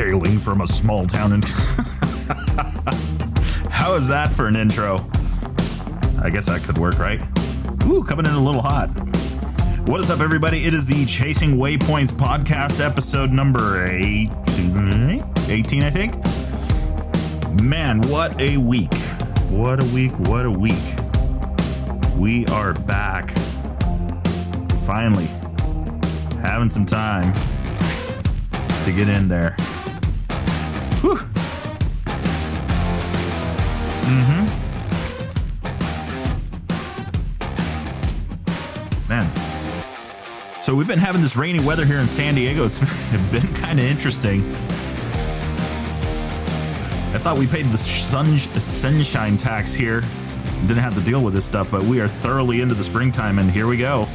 hailing from a small town in... How is that for an intro? I guess that could work, right? Ooh, coming in a little hot. What is up, everybody? It is the Chasing Waypoints podcast, episode number 18, I think. Man, what a week. What a week, what a week. We are back. Finally. Having some time to get in there. Whew. Man. So we've been having this rainy weather here in San Diego. It's been kind of interesting. I thought we paid the sunshine tax here. Didn't have to deal with this stuff, but we are thoroughly into the springtime, and here we go.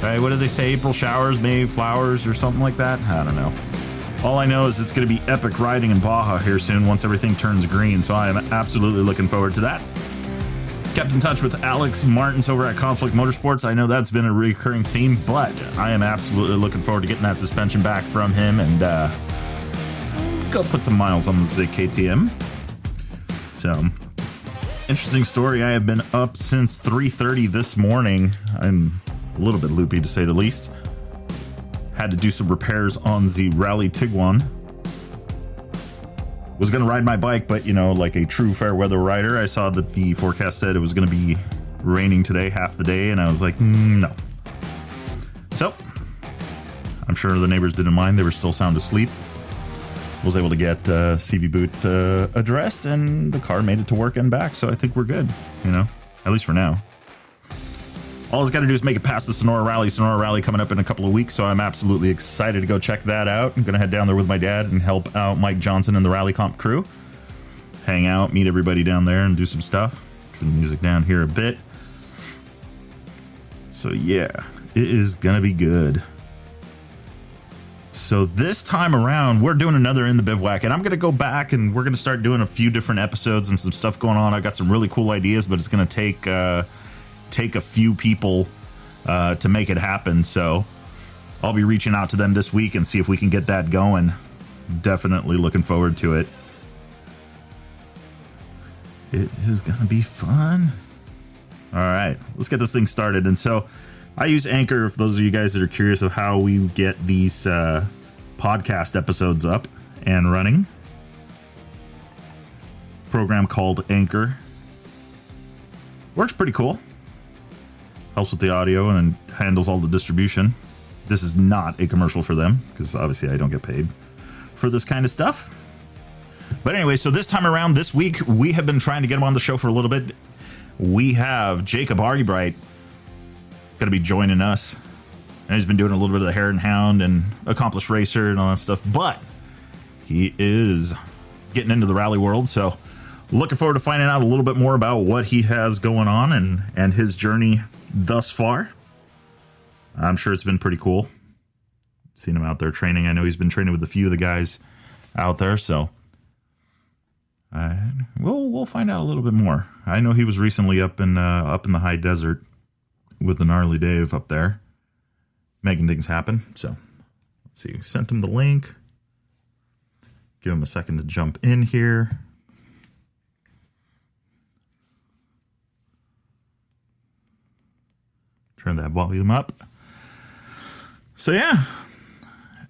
What do they say? April showers, May flowers, or something like that? I don't know. All I know is it's going to be epic riding in Baja here soon once everything turns green, so I am absolutely looking forward to that. Kept in touch with Alex Martins over at Conflict Motorsports. I know that's been a recurring theme, but I am absolutely looking forward to getting that suspension back from him and go put some miles on the Zig KTM. So, interesting story. I have been up since 3:30 this morning. I'm a little bit loopy, to say the least. Had to do some repairs on the Rally Tiguan. Was going to ride my bike, but, you know, like a true fair weather rider, I saw that the forecast said it was going to be raining today half the day, and I was like, no. So, I'm sure the neighbors didn't mind. They were still sound asleep. Was able to get CV boot addressed, and the car made it to work and back, so I think we're good, you know, at least for now. All it's got to do is make it past the Sonora Rally. Sonora Rally coming up in a couple of weeks, so I'm absolutely excited to go check that out. I'm going to head down there with my dad and help out Mike Johnson and the Rally Comp crew. Hang out, meet everybody down there, and do some stuff. Turn the music down here a bit. So yeah, it is going to be good. So this time around, we're doing another In the Bivouac, and I'm going to go back and we're going to start doing a few different episodes and some stuff going on. I got some really cool ideas, but it's going to take a few people to make it happen. So I'll be reaching out to them this week and see if we can get that going. Definitely looking forward to it. It is going to be fun. All right, let's get this thing started. And so I use Anchor, for those of you guys that are curious of how we get these podcast episodes up and running. Program called Anchor. Works pretty cool. Helps with the audio and handles all the distribution. This is not a commercial for them, because obviously I don't get paid for this kind of stuff. But anyway, so this time around, this week, we have been trying to get him on the show for a little bit. We have Jacob Argubright going to be joining us. And he's been doing a little bit of the Hare Hound and accomplished racer and all that stuff. But he is getting into the rally world, so looking forward to finding out a little bit more about what he has going on and his journey thus far. I'm sure it's been pretty cool. Seen him out there training. I know he's been training with a few of the guys out there, so we'll find out a little bit more. I know he was recently up in the high desert with the gnarly Dave up there, making things happen. So let's see. Sent him the link. Give him a second to jump in here. Turn that volume up. So yeah,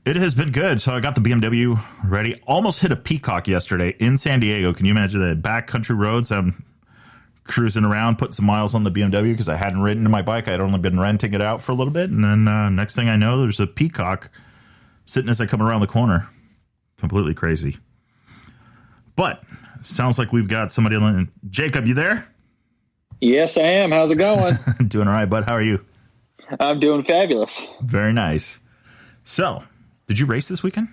it has been good. So I got the BMW ready. Almost hit a peacock yesterday in San Diego. Can you imagine that? Backcountry roads. I'm cruising around, putting some miles on the BMW because I hadn't ridden my bike. I'd only been renting it out for a little bit. And then next thing I know, there's a peacock sitting as I come around the corner. Completely crazy. But sounds like we've got somebody on. Jacob, you there? Yes, I am. How's it going? Doing all right, bud. How are you? I'm doing fabulous. Very nice. So, did you race this weekend?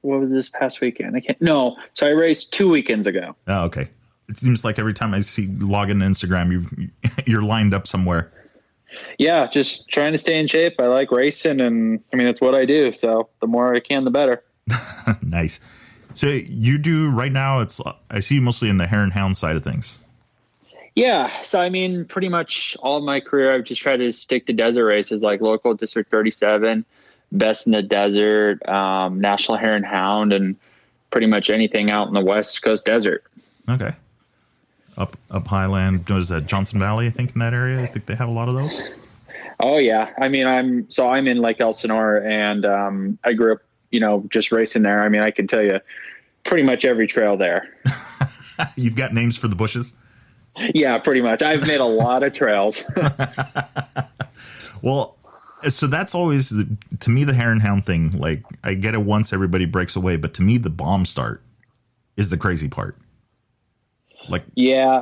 What was this past weekend? No. So I raced 2 weekends ago. Oh, okay. It seems like every time I log into Instagram, you're lined up somewhere. Yeah, just trying to stay in shape. I like racing, and I mean, that's what I do. So the more I can, the better. Nice. So you do right now, I see you mostly in the Hare Hound side of things. Yeah. So, I mean, pretty much all of my career, I've just tried to stick to desert races like local District 37. best in the desert, national hare and hound, and pretty much anything out in the West Coast desert. Okay. Up Highland, what is that, Johnson Valley, I think, in that area? I think they have a lot of those. Oh yeah. I mean, I'm in Lake Elsinore, and I grew up, just racing there. I mean, I can tell you pretty much every trail there. You've got names for the bushes? Yeah, pretty much. I've made a lot of trails. Well, so that's always, to me, the hare and hound thing. Like, I get it once everybody breaks away, but to me, the bomb start is the crazy part. Like, yeah.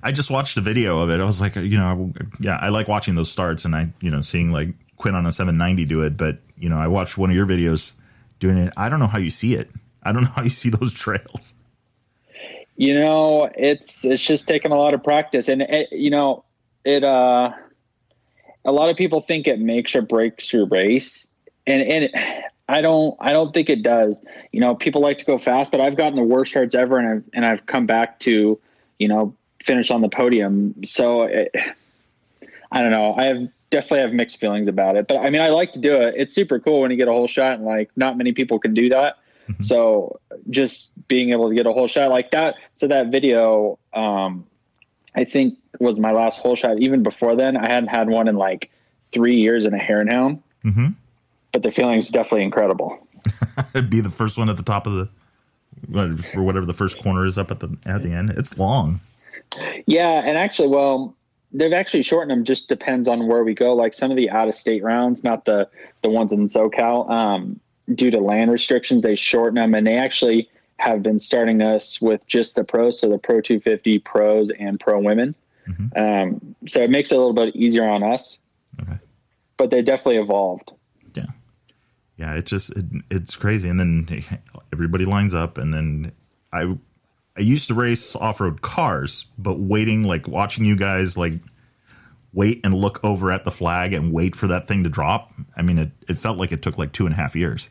I just watched a video of it. I was like, I like watching those starts, and seeing like Quinn on a 790 do it. But, I watched one of your videos doing it. I don't know how you see it. I don't know how you see those trails. It's just taking a lot of practice, and a lot of people think it makes or breaks your race, and I don't think it does. People like to go fast, but I've gotten the worst starts ever, and I've come back to, finish on the podium. So I don't know. I definitely have mixed feelings about it, but I mean, I like to do it. It's super cool when you get a whole shot, and like not many people can do that. Mm-hmm. So just being able to get a whole shot like that. So that video, I think was my last whole shot. Even before then, I hadn't had one in like 3 years in a hare and hound. Mm-hmm. But the feeling is definitely incredible. It'd be the first one at the top of or whatever the first corner is up at the end. It's long. Yeah, and actually, they've actually shortened them. Just depends on where we go. Like some of the out of state rounds, not the ones in SoCal. Due to land restrictions, they shorten them, and they actually have been starting us with just the pros, so the Pro 250 pros and pro women. Mm-hmm. So it makes it a little bit easier on us. Okay. But they definitely evolved. Yeah, it's crazy. And then everybody lines up, and then I used to race off-road cars, but watching you guys like wait and look over at the flag and wait for that thing to drop. I mean, it felt like it took like 2.5 years.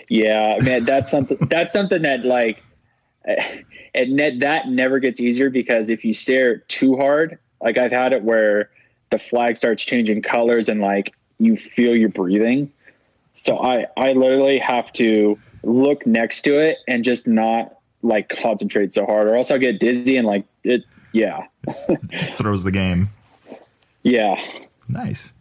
Yeah, man, that's something that like that never gets easier, because if you stare too hard, like I've had it where the flag starts changing colors and like you feel you're breathing. So I literally have to look next to it and just not like concentrate so hard, or else I'll get dizzy and like it. Yeah. Throws the game. Yeah. Nice.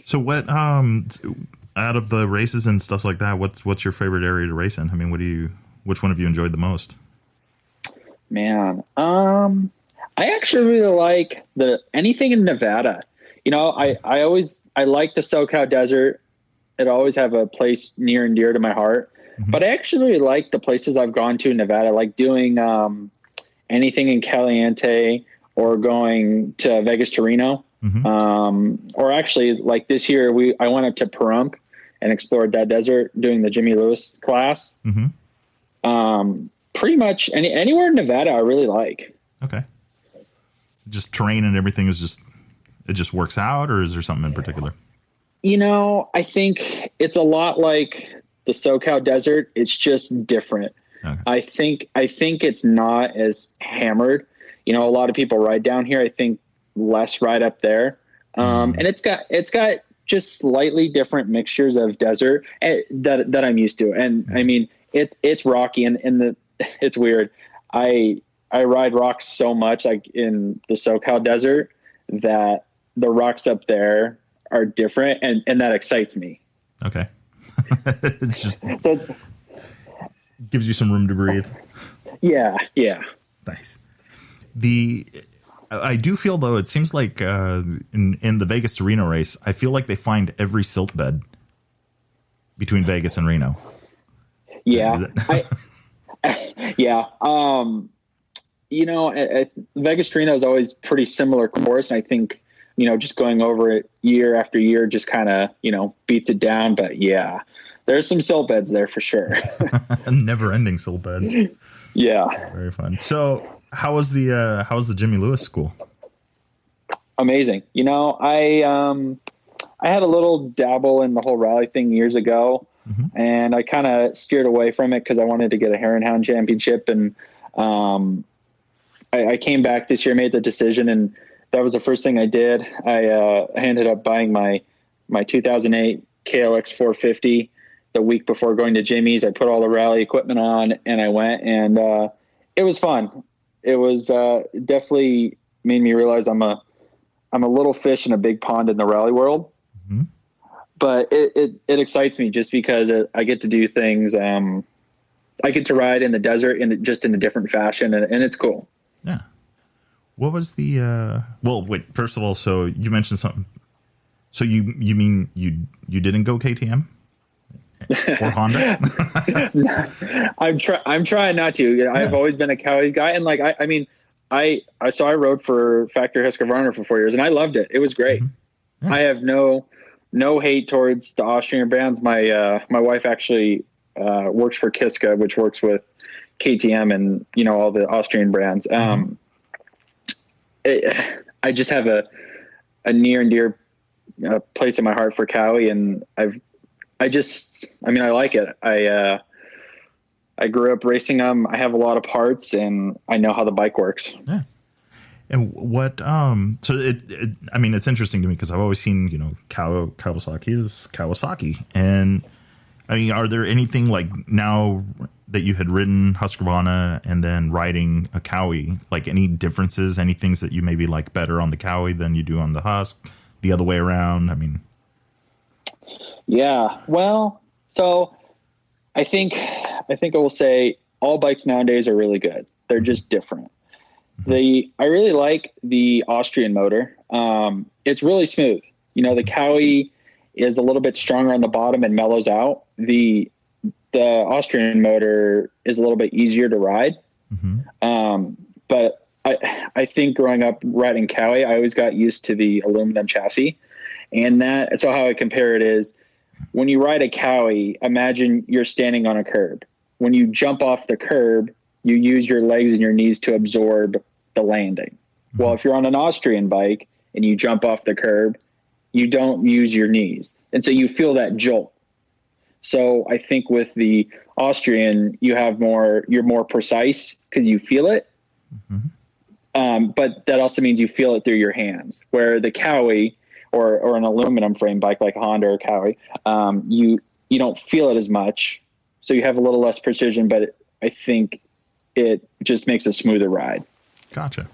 So what, out of the races and stuff like that, what's your favorite area to race in? I mean, which one have you enjoyed the most? Man, I actually really like anything in Nevada. I like the SoCal desert. It always have a place near and dear to my heart. Mm-hmm. But I actually really like the places I've gone to in Nevada, like doing anything in Caliente or going to Vegas to Reno. Mm-hmm. Or actually, like this year, I went up to Pahrump and explored that desert doing the Jimmy Lewis class. Mm-hmm. Pretty much anywhere in Nevada I really like. Okay. Just terrain and everything it just works out, or is there something in particular? I think it's a lot like the SoCal desert. It's just different. Okay. I think it's not as hammered. A lot of people ride down here. I think less ride up there. And it's got just slightly different mixtures of desert that I'm used to. And I mean, it's rocky and it's weird. I ride rocks so much, like in the SoCal desert, that the rocks up there are different, and that excites me. Okay. It's just gives you some room to breathe. Yeah. Nice. I do feel, though, it seems like in the Vegas to Reno race, I feel like they find every silt bed between Vegas and Reno. Yeah. Yeah. Vegas to Reno is always pretty similar course, and I think, just going over it year after year just kind of, beats it down. But yeah, there's some silt beds there for sure. Never ending silt bed. Yeah. Very fun. So how was the Jimmy Lewis school? Amazing. I had a little dabble in the whole rally thing years ago, mm-hmm. and I kind of steered away from it because I wanted to get a Hare Hound Championship. And I came back this year, made the decision, and that was the first thing I did. I ended up buying my my 2008 KLX 450 the week before going to Jimmy's. I put all the rally equipment on and I went, and it was fun. It was definitely made me realize I'm a little fish in a big pond in the rally world. Mm-hmm. But it excites me just because I get to do things. I get to ride in the desert just in a different fashion, and it's cool. Yeah. What was the well, wait, first of all, so you mentioned something. So you mean you didn't go KTM or Honda? I'm trying not to. Yeah. I've always been a Cowie guy, and like I rode for Factory Husqvarna for 4 years, and I loved it. It was great. Mm-hmm. Yeah. I have no hate towards the Austrian brands. My wife actually works for Kiska, which works with KTM and all the Austrian brands. I just have a near and dear place in my heart for Cowie, and I like it. I grew up racing them. I have a lot of parts, and I know how the bike works. Yeah. And what, so it's interesting to me because I've always seen, Kawasaki is Kawasaki. And I mean, are there anything like now that you had ridden Husqvarna and then riding a Cowie, like any differences, any things that you maybe like better on the Cowie than you do on the Husk, the other way around? I mean, yeah, well, so I think I will say all bikes nowadays are really good. They're just different. I really like the Austrian motor. It's really smooth. The Cowie is a little bit stronger on the bottom and mellows out. The Austrian motor is a little bit easier to ride. Mm-hmm. But I think growing up riding Cowie, I always got used to the aluminum chassis, and so how I compare it is when you ride a Cowie, imagine you're standing on a curb. When you jump off the curb, you use your legs and your knees to absorb the landing. Mm-hmm. Well, if you're on an Austrian bike and you jump off the curb, you don't use your knees. And so you feel that jolt. So I think with the Austrian, you're more precise because you feel it. Mm-hmm. But that also means you feel it through your hands, where the Cowie or an aluminum frame bike like Honda or Cowie, you don't feel it as much. So you have a little less precision, but I think it just makes a smoother ride. Gotcha.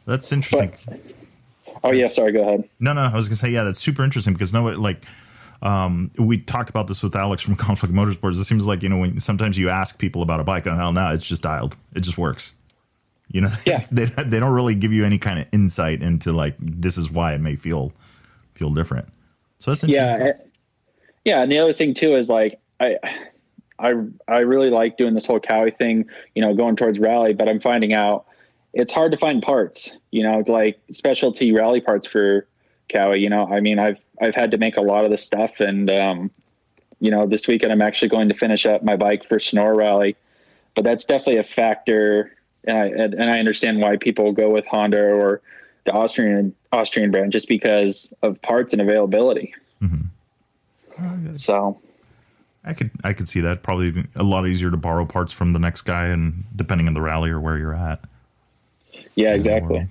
That's interesting. Oh yeah, sorry, go ahead. No, I was gonna say, yeah, that's super interesting because we talked about this with Alex from Conflict Motorsports. It seems like, when sometimes you ask people about a bike and no, it's just dialed. It just works. Yeah. they don't really give you any kind of insight into like, this is why it may feel different. So that's interesting. Yeah. And the other thing too is like, I really like doing this whole Cowie thing, going towards rally, but I'm finding out it's hard to find parts, like specialty rally parts for Cowie. I mean, I've had to make a lot of this stuff, and this weekend I'm actually going to finish up my bike for Sonora Rally, but that's definitely a factor. And I understand why people go with Honda or the Austrian brand just because of parts and availability. Mm-hmm. So I could see that. Probably a lot easier to borrow parts from the next guy, and depending on the rally or where you're at. Yeah, exactly.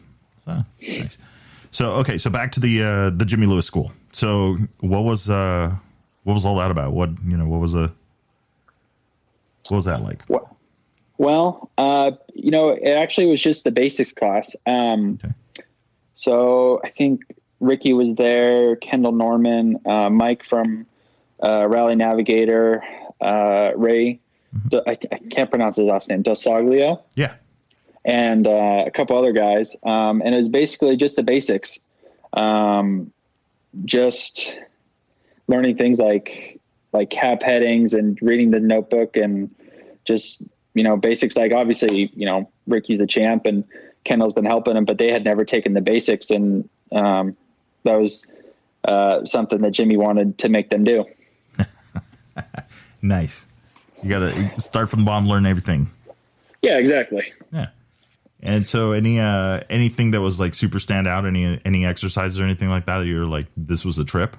Nice. So okay, so back to the Jimmy Lewis school. So what was all that about? What was that like? Well, it actually was just the basics class. Okay. So I think Ricky was there, Kendall Norman, Mike from Rally Navigator, Ray. Mm-hmm. I can't pronounce his last name. Dosaglio. Yeah. And a couple other guys. And it was basically just the basics. Just learning things like cap headings and reading the notebook and just, basics. Like obviously, Ricky's the champ and Kendall's been helping him, but they had never taken the basics. And that was something that Jimmy wanted to make them do. Nice. You got to start from the bottom, learn everything. Yeah, exactly. Yeah. And so anything that was like super stand out, any exercises or anything like that you're like, this was a trip?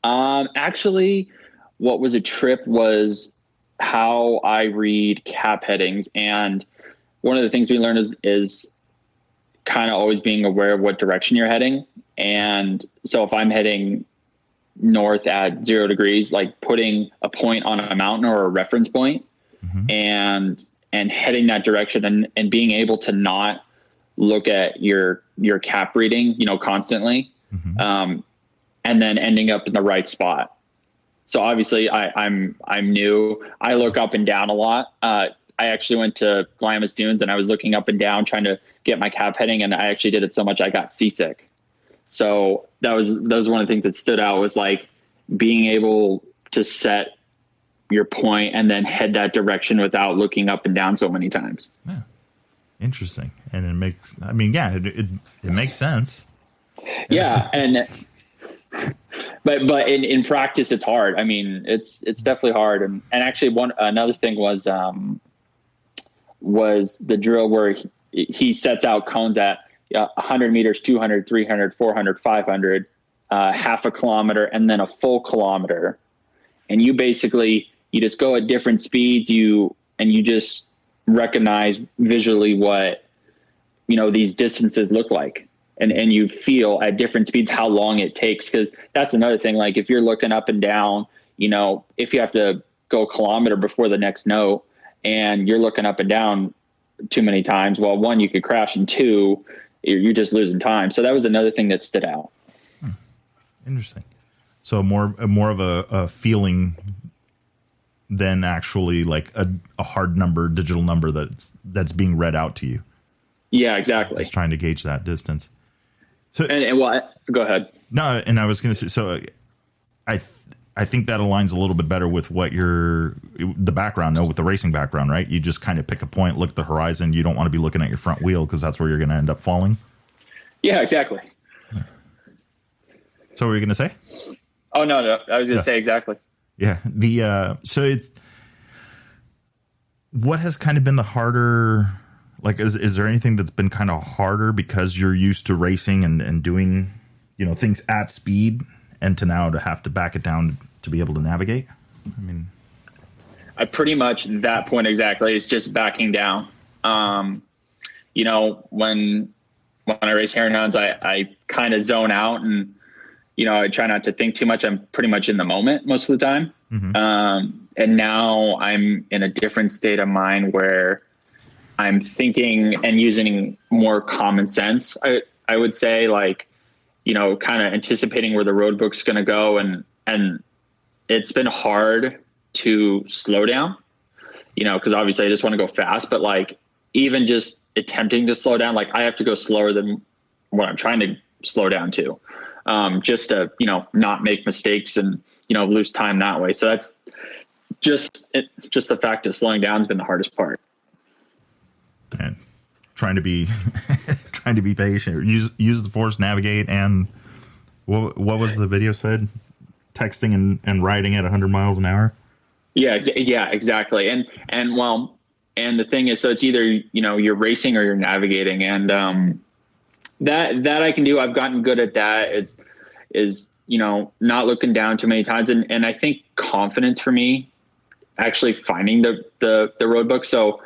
Actually, what was a trip was how I read cap headings. And one of the things we learned is kind of always being aware of what direction you're heading. And so if I'm heading north at 0 degrees, like putting a point on a mountain or a reference point, and heading that direction, and being able to not look at your cap reading, constantly, and then ending up in the right spot. So obviously I'm new. I look up and down a lot. I actually went to Glamis Dunes and I was looking up and down trying to get my cap heading, and I actually did it so much I got seasick. So that was one of the things that stood out, was like being able to set your point and then head that direction without looking up and down so many times. Yeah. Interesting. And it makes, it makes sense. Yeah. But in practice, it's hard. I mean, it's definitely hard. And actually another thing was the drill where he sets out cones at 100 meters, 200, 300, 400, 500, half a kilometer, and then a full kilometer. And you just go at different speeds, you just recognize visually what, these distances look like. And you feel at different speeds how long it takes. Cause that's another thing. Like if you're looking up and down, if you have to go a kilometer before the next note and you're looking up and down too many times, well, one, you could crash, and two, you're just losing time. So that was another thing that stood out. Interesting. So more of a feeling than actually like a hard number, digital number that's being read out to you. Yeah, exactly. Just trying to gauge that distance. So and what? Go ahead. No, and I was going to say, so I think that aligns a little bit better with what the background, with the racing background, right? You just kind of pick a point, look at the horizon. You don't want to be looking at your front wheel because that's where you're going to end up falling. Yeah, exactly. So what were you going to say? Oh, no. I was going to say exactly. Yeah. So what has kind of been the harder, like, is there anything that's been kind of harder because you're used to racing and doing, things at speed, and to have to back it down to be able to navigate? I mean, I pretty much that point exactly is just backing down. When I race Hare Hounds, I kind of zone out, and, I try not to think too much. I'm pretty much in the moment most of the time. And now I'm in a different state of mind where I'm thinking and using more common sense. I would say, like, kind of anticipating where the road book's going to go. And it's been hard to slow down, cause obviously I just want to go fast, but like even just attempting to slow down, like I have to go slower than what I'm trying to slow down to, just to, not make mistakes and, lose time that way. So that's just the fact of slowing down has been the hardest part. And trying to be patient, use the force, navigate, and what was the video said? Texting and riding at 100 miles an hour. Yeah, exactly. And the thing is, so it's either, you're racing or you're navigating, and that I can do. I've gotten good at that. Is not looking down too many times, and I think confidence for me actually finding the road book. So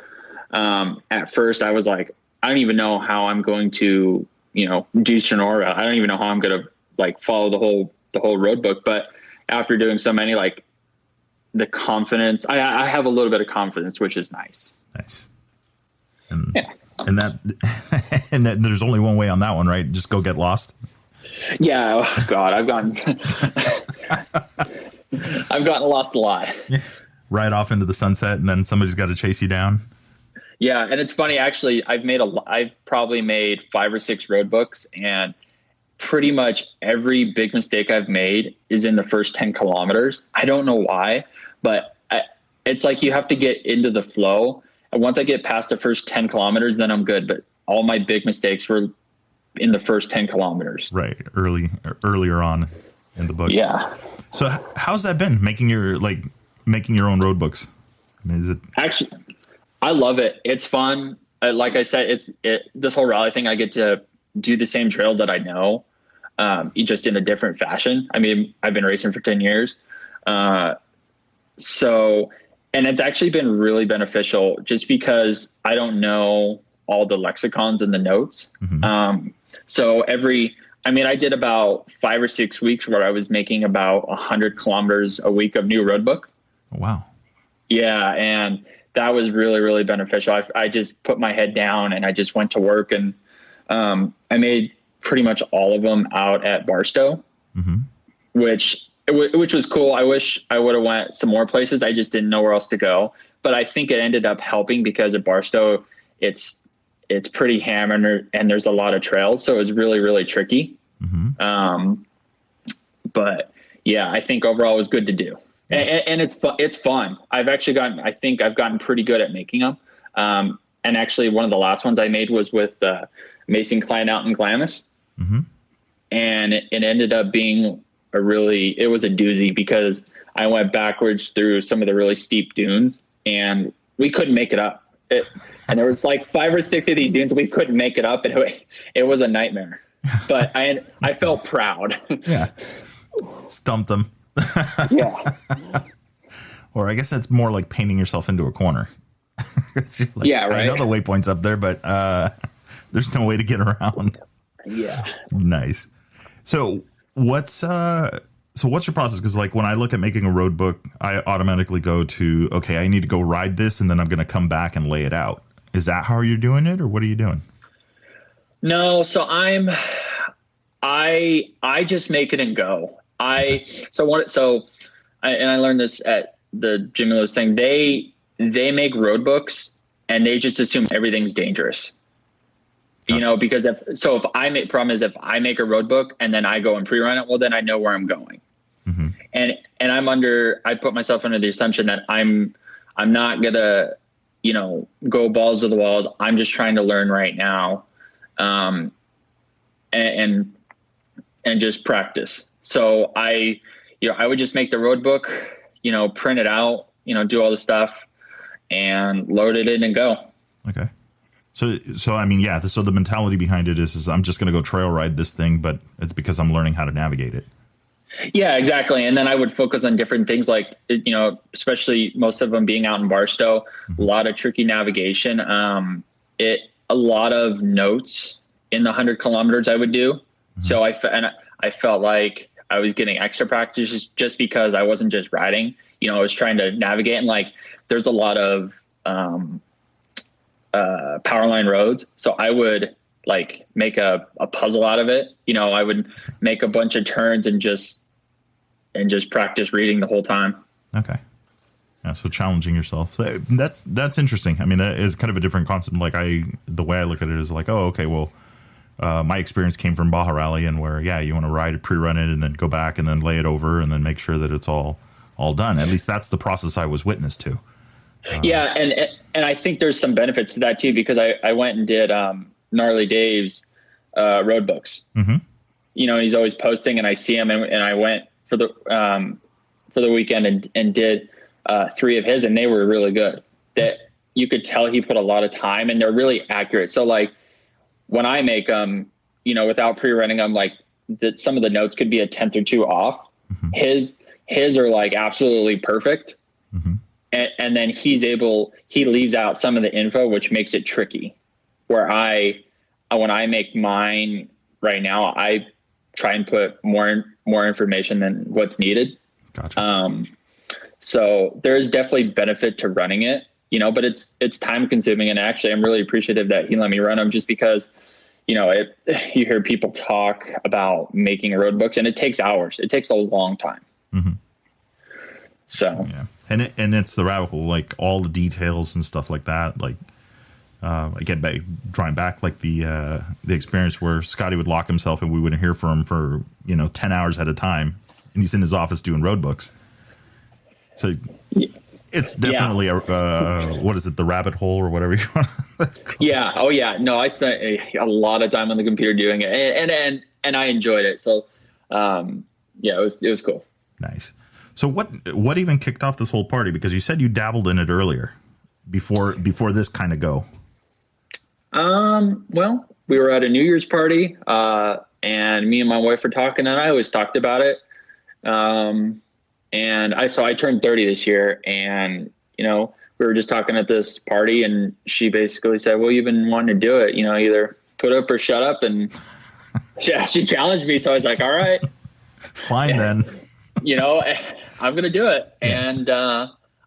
at first I was like, I don't even know how I'm going to, do Sonora. I don't even know how I'm going to like follow the whole road book. But after doing so many, like the confidence, I have a little bit of confidence, which is nice. Nice. And that there's only one way on that one, right? Just go get lost. Yeah. Oh God, I've gotten lost a lot. Yeah. Right off into the sunset, and then somebody's got to chase you down. Yeah, and it's funny, actually. I've probably made 5 or 6 road books, and pretty much every big mistake I've made is in the first 10 kilometers. I don't know why, but it's like you have to get into the flow. And once I get past the first 10 kilometers, then I'm good. But all my big mistakes were in the first 10 kilometers. Right, earlier on in the book. Yeah. So how's that been making your own road books? I mean, is it actually? I love it. It's fun. Like I said, this whole rally thing, I get to do the same trails that I know, just in a different fashion. I mean, I've been racing for 10 years. And it's actually been really beneficial just because I don't know all the lexicons and the notes. So I mean, I did about 5 or 6 weeks where I was making about 100 kilometers a week of new road book. Wow. Yeah. And that was really, really beneficial. I just put my head down and I just went to work, and I made pretty much all of them out at Barstow, which was cool. I wish I would have went some more places. I just didn't know where else to go, but I think it ended up helping because at Barstow, it's pretty hammered and there's a lot of trails. So it was really, really tricky. But yeah, I think overall it was good to do. And it's fun. I think I've gotten pretty good at making them. And actually one of the last ones I made was with Mason Klein out in Glamis. And it ended up being it was a doozy because I went backwards through some of the really steep dunes and we couldn't make it up. And there was like 5 or 6 of these dunes. We couldn't make it up. And it was a nightmare, but I felt proud. Yeah. Stumped them. Yeah. Or I guess that's more like painting yourself into a corner. Like, yeah. Right. I know the waypoint's up there, but there's no way to get around. Yeah. Nice. So what's your process? Because like when I look at making a road book, I automatically go to, okay, I need to go ride this and then I'm going to come back and lay it out. Is that how you're doing it, or what are you doing? No. So I just make it and go. I learned this at the Jimmy Lewis thing. They make road books and they just assume everything's dangerous. You know, because if I make a road book and then I go and pre-run it, well, then I know where I'm going. And I put myself under the assumption that I'm not gonna, go balls to the walls. I'm just trying to learn right now. And just practice. So I would just make the road book, print it out, do all the stuff and load it in and go. Okay. So I mean, yeah. So the mentality behind it is I'm just going to go trail ride this thing, but it's because I'm learning how to navigate it. Yeah, exactly. And then I would focus on different things like, especially most of them being out in Barstow, a lot of tricky navigation. A lot of notes in the 100 kilometers I would do. So I felt like I was getting extra practice just because I wasn't just riding, I was trying to navigate, and like, there's a lot of, power line roads. So I would like make a puzzle out of it. I would make a bunch of turns and just practice reading the whole time. Okay. Yeah. So challenging yourself. So that's interesting. I mean, that is kind of a different concept. Like the way I look at it is like, oh, okay, well, my experience came from Baja Rally, and where, yeah, you want to ride it, pre-run it, and then go back and then lay it over and then make sure that it's all done. At least that's the process I was witness to. Yeah. And I think there's some benefits to that too, because I went and did, Gnarly Dave's, road books, he's always posting and I see him, and I went for the weekend and did, 3 of his, and they were really good. That you could tell he put a lot of time, and they're really accurate. So like when I make them, without pre-running them, like some of the notes could be a 10th or 2 off. His are like absolutely perfect. And then he leaves out some of the info, which makes it tricky. Where when I make mine right now, I try and put more information than what's needed. Gotcha. So there's definitely benefit to running it, but it's time consuming. And actually, I'm really appreciative that he let me run them, just because, you hear people talk about making road books, and it takes hours. It takes a long time. So yeah. And it's the rabbit hole, like all the details and stuff like that. Like, again, drawing back, like the experience where Scotty would lock himself and we wouldn't hear from him for 10 hours at a time, and he's in his office doing road books. So it's definitely what is it, the rabbit hole or whatever you want to call it. Yeah. Oh yeah. No, I spent a lot of time on the computer doing it, and I enjoyed it. So it was cool. Nice. So what even kicked off this whole party? Because you said you dabbled in it earlier, before this kind of go. Well, we were at a New Year's party, and me and my wife were talking, and I always talked about it. And I turned 30 this year, and we were just talking at this party, and she basically said, "Well, you've been wanting to do it, either put up or shut up." And she challenged me. So I was like, all right, fine then. You know, I'm going to do it. Yeah. And,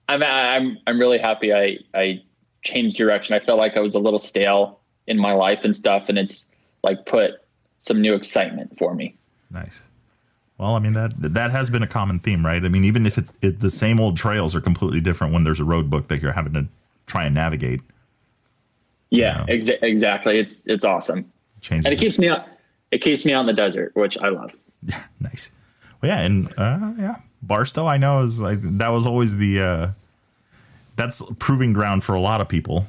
I'm really happy. I changed direction. I felt like I was a little stale in my life and stuff. And it's like put some new excitement for me. Nice. Well, I mean, that has been a common theme, right? I mean, even if the same old trails are completely different when there's a road book that you're having to try and navigate. Yeah, exactly. It's awesome. Changes and it keeps me out. It keeps me out in the desert, which I love. Yeah, nice. Well, yeah, and Barstow, I know, is like that was always the that's proving ground for a lot of people.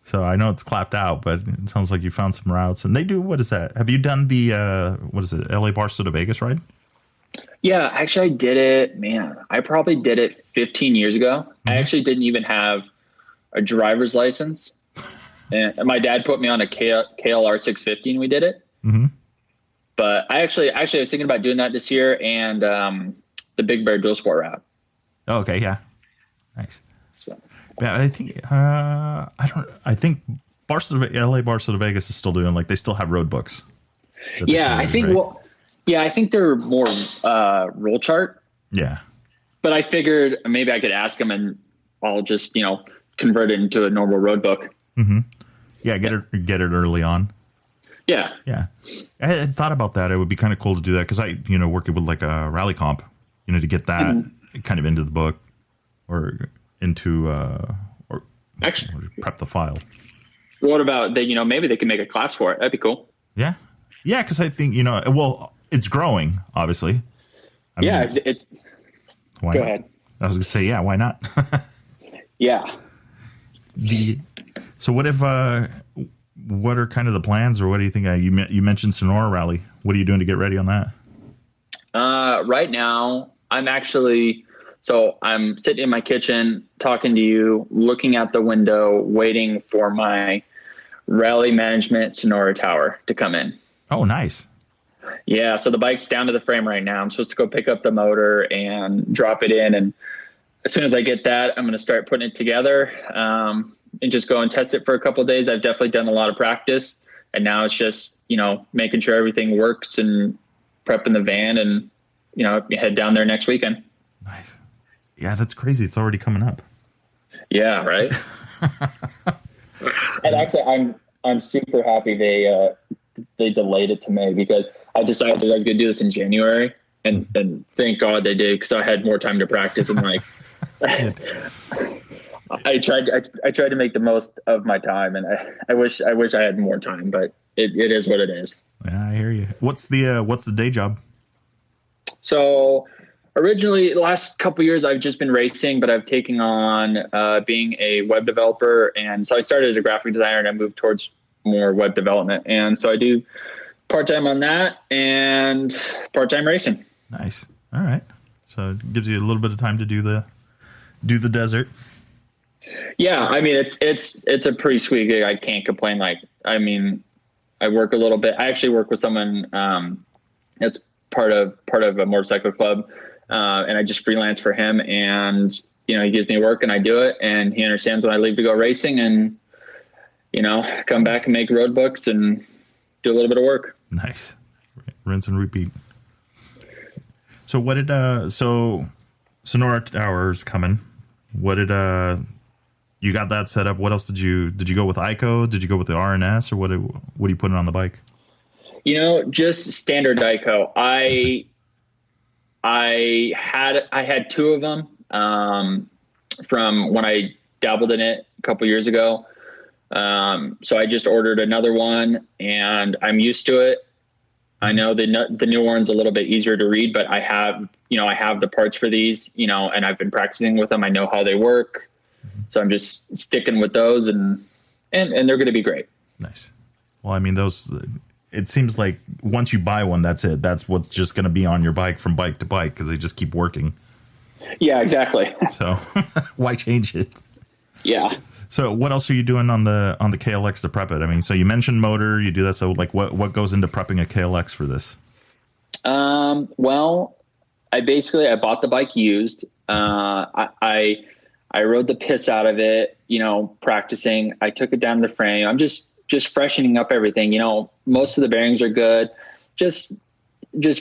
So I know it's clapped out, but it sounds like you found some routes. And they do, what is that? Have you done the what is it, LA Barstow to Vegas ride? Yeah, actually, I did it. Man, I probably did it 15 years ago. Mm-hmm. I actually didn't even have a driver's license, and my dad put me on a KLR 650, and we did it. Mm-hmm. But I was thinking about doing that this year, and the Big Bear dual sport route. Oh, okay, yeah, nice. So, yeah, I think LA Barstow to Vegas is still doing, like, they still have road books. Yeah, I think. Right? Well, yeah, I think they're more roll chart. Yeah. But I figured maybe I could ask them, and I'll just convert it into a normal road book. Mm-hmm. Yeah, get it early on. Yeah. Yeah. I had thought about that. It would be kind of cool to do that because I, working with like a rally comp, to get that kind of into the book or into, or prep the file. What about maybe they can make a class for it. That'd be cool. Yeah. Yeah. Cause I think, well, it's growing, obviously. It's why go not? ahead. I was gonna say, yeah, why not? Yeah. So what what are kind of the plans, or what do you think? You mentioned Sonora Rally. What are you doing to get ready on that? Right now, I'm sitting in my kitchen talking to you, looking out the window, waiting for my rally management Sonora tower to come in. Oh, nice. Yeah, so the bike's down to the frame right now. I'm supposed to go pick up the motor and drop it in, and as soon as I get that, I'm going to start putting it together. And just go and test it for a couple of days. I've definitely done a lot of practice, and now it's just, making sure everything works and prepping the van and, head down there next weekend. Nice. Yeah, that's crazy. It's already coming up. Yeah. Right. And actually I'm super happy they delayed it to May, because I decided that I was going to do this in January, and thank God they did, because I had more time to practice, and like, I tried to make the most of my time, and I wish I had more time, but it is what it is. Yeah, I hear you. What's the day job? So originally, the last couple of years, I've just been racing, but I've taken on being a web developer, and so I started as a graphic designer, and I moved towards more web development, and so I do part-time on that and part-time racing. Nice. All right. So it gives you a little bit of time to do the desert. Yeah, I mean, it's a pretty sweet gig. I can't complain. I work a little bit. I actually work with someone that's part of a motorcycle club, and I just freelance for him. And he gives me work, and I do it. And he understands when I leave to go racing, and come back and make road books and do a little bit of work. Nice, rinse and repeat. So what did Sonora Tower's coming? What did you got that set up? What else did you go with ICO? Did you go with the RNS, or what are you putting on the bike? Just standard ICO. I had two of them from when I dabbled in it a couple years ago. So I just ordered another one, and I'm used to it. I know the new one's a little bit easier to read, but I have the parts for these, and I've been practicing with them. I know how they work. So I'm just sticking with those, and they're going to be great. Nice. Well, I mean, it seems like once you buy one, that's it. That's what's just going to be on your bike from bike to bike, because they just keep working. Yeah, exactly. So why change it? Yeah. So what else are you doing on the KLX to prep it? I mean, so you mentioned motor, you do that. So like what goes into prepping a KLX for this? Well, I bought the bike used. I rode the piss out of it, practicing. I took it down to the frame. I'm just freshening up everything. Most of the bearings are good. just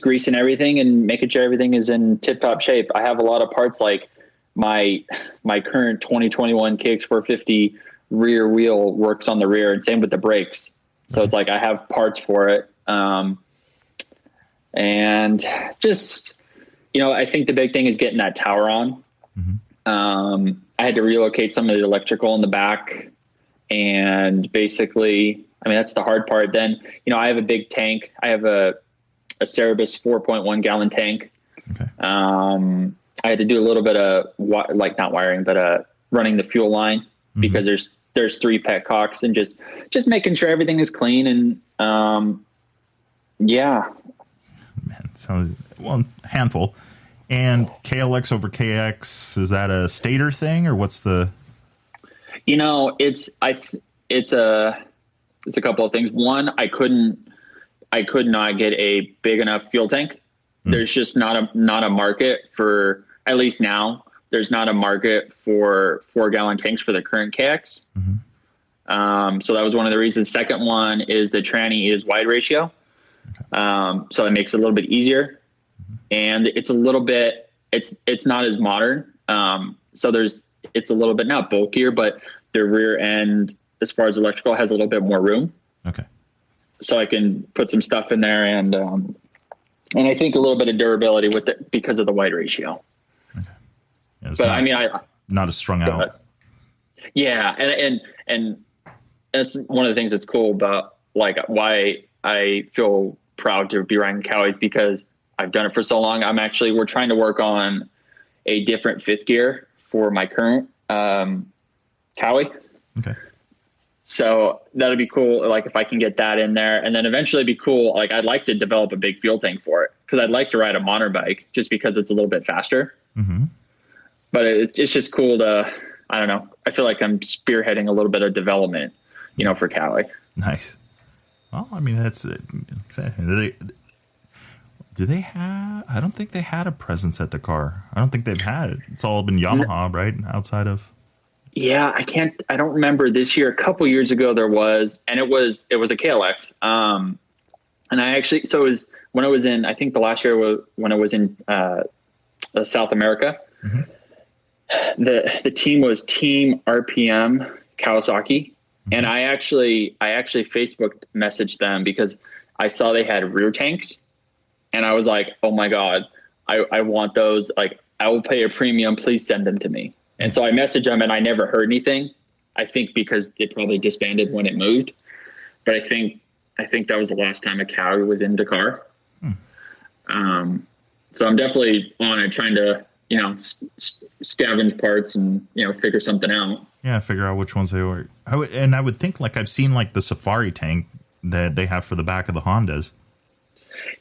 greasing everything and making sure everything is in tip top shape. I have a lot of parts, like my current 2021 KX450 rear wheel works on the rear, and same with the brakes. So it's like I have parts for it. And just, I think the big thing is getting that tower on. I had to relocate some of the electrical in the back, and basically, that's the hard part. Then, I have a big tank. I have a Cerebus 4.1 gallon tank. Okay. I had to do a little bit of not wiring, but running the fuel line, because there's 3 petcocks, and just making sure everything is clean. And yeah. Man, so handful. And KLX over KX, is that a stator thing, or what's the? It's a couple of things. One, I could not get a big enough fuel tank. There's just not a market for, at least now, there's not a market for 4-gallon tanks for the current KX. So that was one of the reasons. Second one is the tranny is wide ratio. Okay. So that makes it a little bit easier, and it's a little bit, it's not as modern. So it's a little bit not bulkier, but the rear end, as far as electrical, has a little bit more room. Okay. So I can put some stuff in there, and I think a little bit of durability with it because of the wide ratio. Okay. Yeah, but not as strung out. Yeah. And that's one of the things that's cool about why I feel proud to be riding Cowies, because I've done it for so long. We're trying to work on a different fifth gear for my current Cowie. Okay. So that'd be cool. If I can get that in there, and then eventually it'd be cool. I'd like to develop a big fuel tank for it, because I'd like to ride a modern bike just because it's a little bit faster. But it's just cool to, I don't know. I feel like I'm spearheading a little bit of development, for Cowie. Nice. Well, that's it. Do they have? I don't think they had a presence at Dakar. I don't think they've had it. It's all been Yamaha, right? Outside of. Yeah, I don't remember this year. A couple years ago there was, and it was a KLX. And I actually, so it was when I was in, I think the last year was when I was in South America. The team was Team RPM Kawasaki. And I actually Facebook messaged them because I saw they had rear tanks, and I was like, oh my God, I want those. I will pay a premium. Please send them to me. And so I messaged them, and I never heard anything. I think because they probably disbanded when it moved, but I think that was the last time a Cowie was in Dakar. So I'm definitely on it, trying to, scavenge parts and, figure something out. Yeah, figure out which ones they were. I would think I've seen the Safari tank that they have for the back of the Hondas.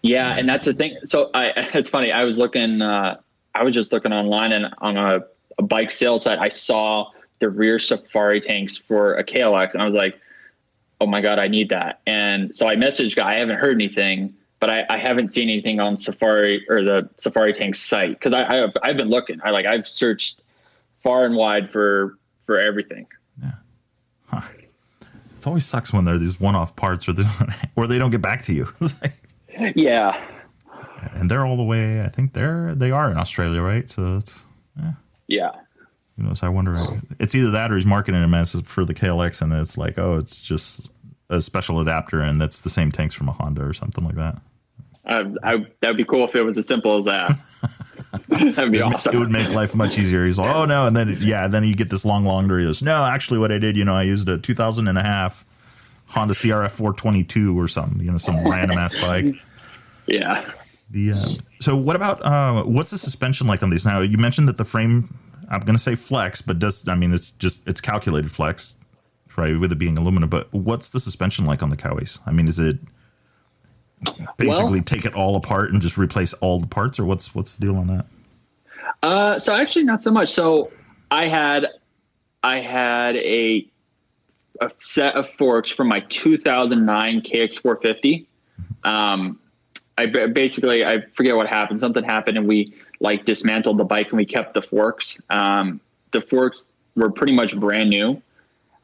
Yeah, and that's the thing. So it's funny. I was just looking online, and on a bike sales site, I saw the rear Safari tanks for a KLX, and I was like, oh my God, I need that. And so I messaged guy. I haven't heard anything, but I haven't seen anything on Safari or the Safari tank site, because I've been looking. I've searched far and wide for everything. Yeah. Huh. It always sucks when there are these one-off parts, or they don't get back to you. Yeah. And they're all the way. I think they are in Australia, right? So it's yeah. So I wonder, it's either that or he's marketing them as for the KLX, and it's it's just a special adapter, and that's the same tanks from a Honda or something like that. That'd be cool if it was as simple as that. That'd be awesome. It would make life much easier. He's like, oh no, and then you get this long story. He goes, no, actually, what I did, I used a 2000.5 Honda CRF 422 or something, some random ass bike. Yeah. So what about what's the suspension like on these? Now you mentioned that the frame, I'm going to say flex, but it's calculated flex, right? With it being aluminum. But what's the suspension like on the Cowies? Is it basically take it all apart and just replace all the parts, or what's the deal on that? So actually not so much. So I had a set of forks from my 2009 KX450. I forget what happened. Something happened, and we dismantled the bike, and we kept the forks. The forks were pretty much brand new.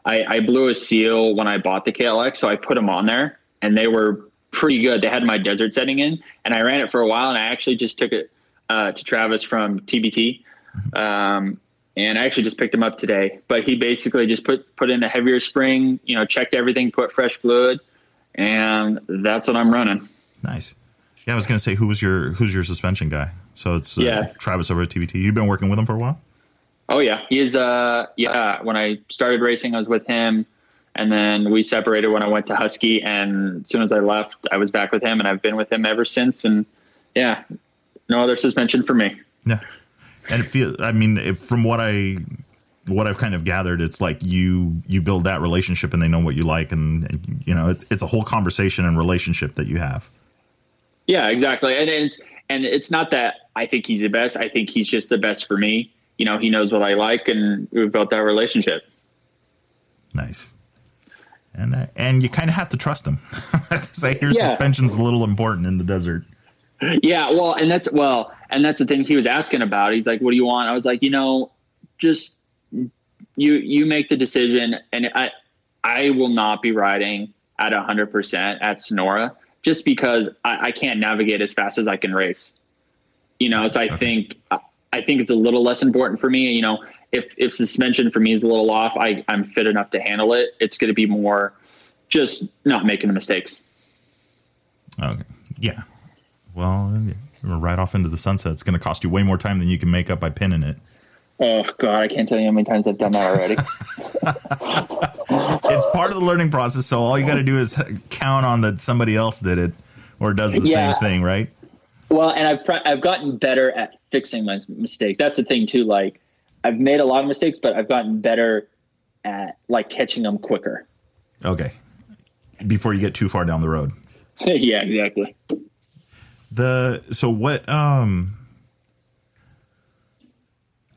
I blew a seal when I bought the KLX, so I put them on there, and they were pretty good. They had my desert setting in, and I ran it for a while, and I actually just took it to Travis from TBT. And I actually just picked him up today, but he basically just put in a heavier spring, checked everything, put fresh fluid, and that's what I'm running. Nice. Yeah, I was going to say, who's your suspension guy? So it's Travis over at TBT. You've been working with him for a while? Oh yeah. He's when I started racing, I was with him, and then we separated when I went to Husky, and as soon as I left, I was back with him, and I've been with him ever since. And yeah, no other suspension for me. Yeah. And from what I've kind of gathered, it's like you build that relationship and they know what you like, and it's a whole conversation and relationship that you have. Yeah, exactly. And it's not that I think he's the best. I think he's just the best for me. He knows what I like, and we've built that relationship. Nice. And you kind of have to trust him. Suspension's a little important in the desert. Yeah, well, and that's the thing he was asking about. He's like, "What do you want?" I was like, just you make the decision, and I will not be riding at 100% at Sonora just because I can't navigate as fast as I can race. So I think it's a little less important for me. If suspension for me is a little off, I'm fit enough to handle it. It's going to be more just not making the mistakes. Okay. Yeah. Well, you're right off into the sunset. It's going to cost you way more time than you can make up by pinning it. Oh, God, I can't tell you how many times I've done that already. It's part of the learning process, so all you got to do is count on that somebody else did it or does the same thing, right? Well, and I've gotten better at fixing my mistakes. That's the thing, too. Like, I've made a lot of mistakes, but I've gotten better at, catching them quicker. Okay. Before you get too far down the road. Yeah, exactly.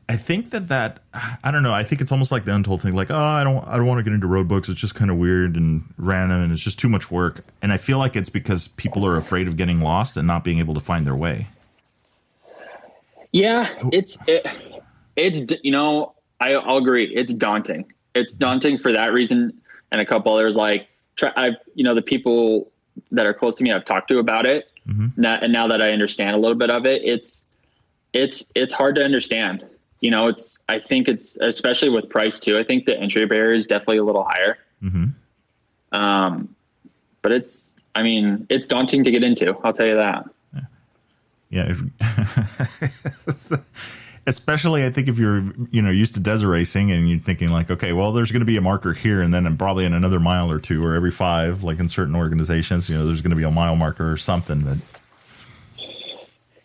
I think that I don't know. I think it's almost like the untold thing. Like, I don't want to get into road books. It's just kind of weird and random, and it's just too much work. And I feel like it's because people are afraid of getting lost and not being able to find their way. Yeah, I'll agree. It's daunting. It's daunting for that reason, and a couple others. The people that are close to me, I've talked to about it. Mm-hmm. And now that I understand a little bit of it, it's hard to understand. I think it's, especially with price too, I think the entry barrier is definitely a little higher. Mm-hmm. But it's daunting to get into. I'll tell you that. Yeah. Especially, I think if you're, used to desert racing and you're thinking like, okay, well, there's going to be a marker here, and then probably in another mile or two, or every 5, like in certain organizations, there's going to be a mile marker or something. But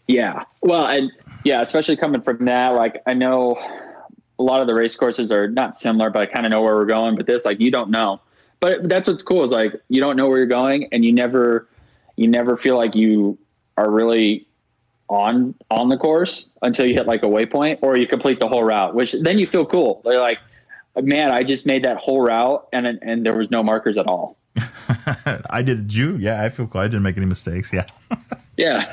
yeah, well, and yeah, especially coming from that, like I know a lot of the race courses are not similar, but I kind of know where we're going. But this, you don't know. But that's what's cool is you don't know where you're going, and you never feel like you are really on the course until you hit a waypoint or you complete the whole route, which then you feel cool. You're like, man, I just made that whole route and there was no markers at all. I did. Yeah, I feel cool. I didn't make any mistakes. Yeah. Yeah.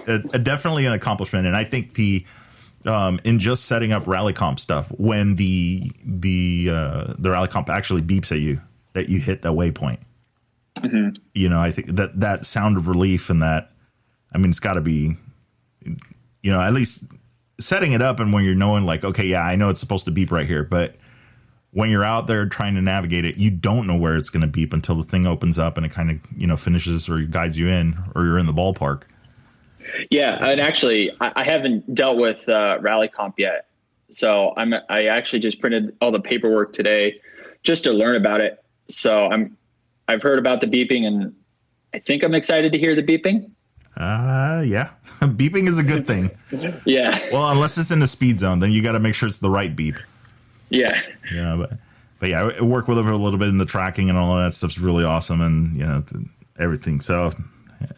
Definitely an accomplishment. And I think in just setting up rally comp stuff, when the rally comp actually beeps at you that you hit the waypoint, mm-hmm. I think that sound of relief and that, it's got to be, at least setting it up, and when you're knowing okay, yeah, I know it's supposed to beep right here, but when you're out there trying to navigate it, you don't know where it's going to beep until the thing opens up and it kind of, finishes or guides you in, or you're in the ballpark. Yeah. And actually I haven't dealt with rally comp yet. So I actually just printed all the paperwork today just to learn about it. So I've heard about the beeping, and I think I'm excited to hear the beeping. Yeah. Beeping is a good thing. Yeah. Well, unless it's in the speed zone, then you got to make sure it's the right beep. Yeah. Yeah. But yeah, I work with it a little bit in the tracking, and all of that stuff's really awesome, and, everything. So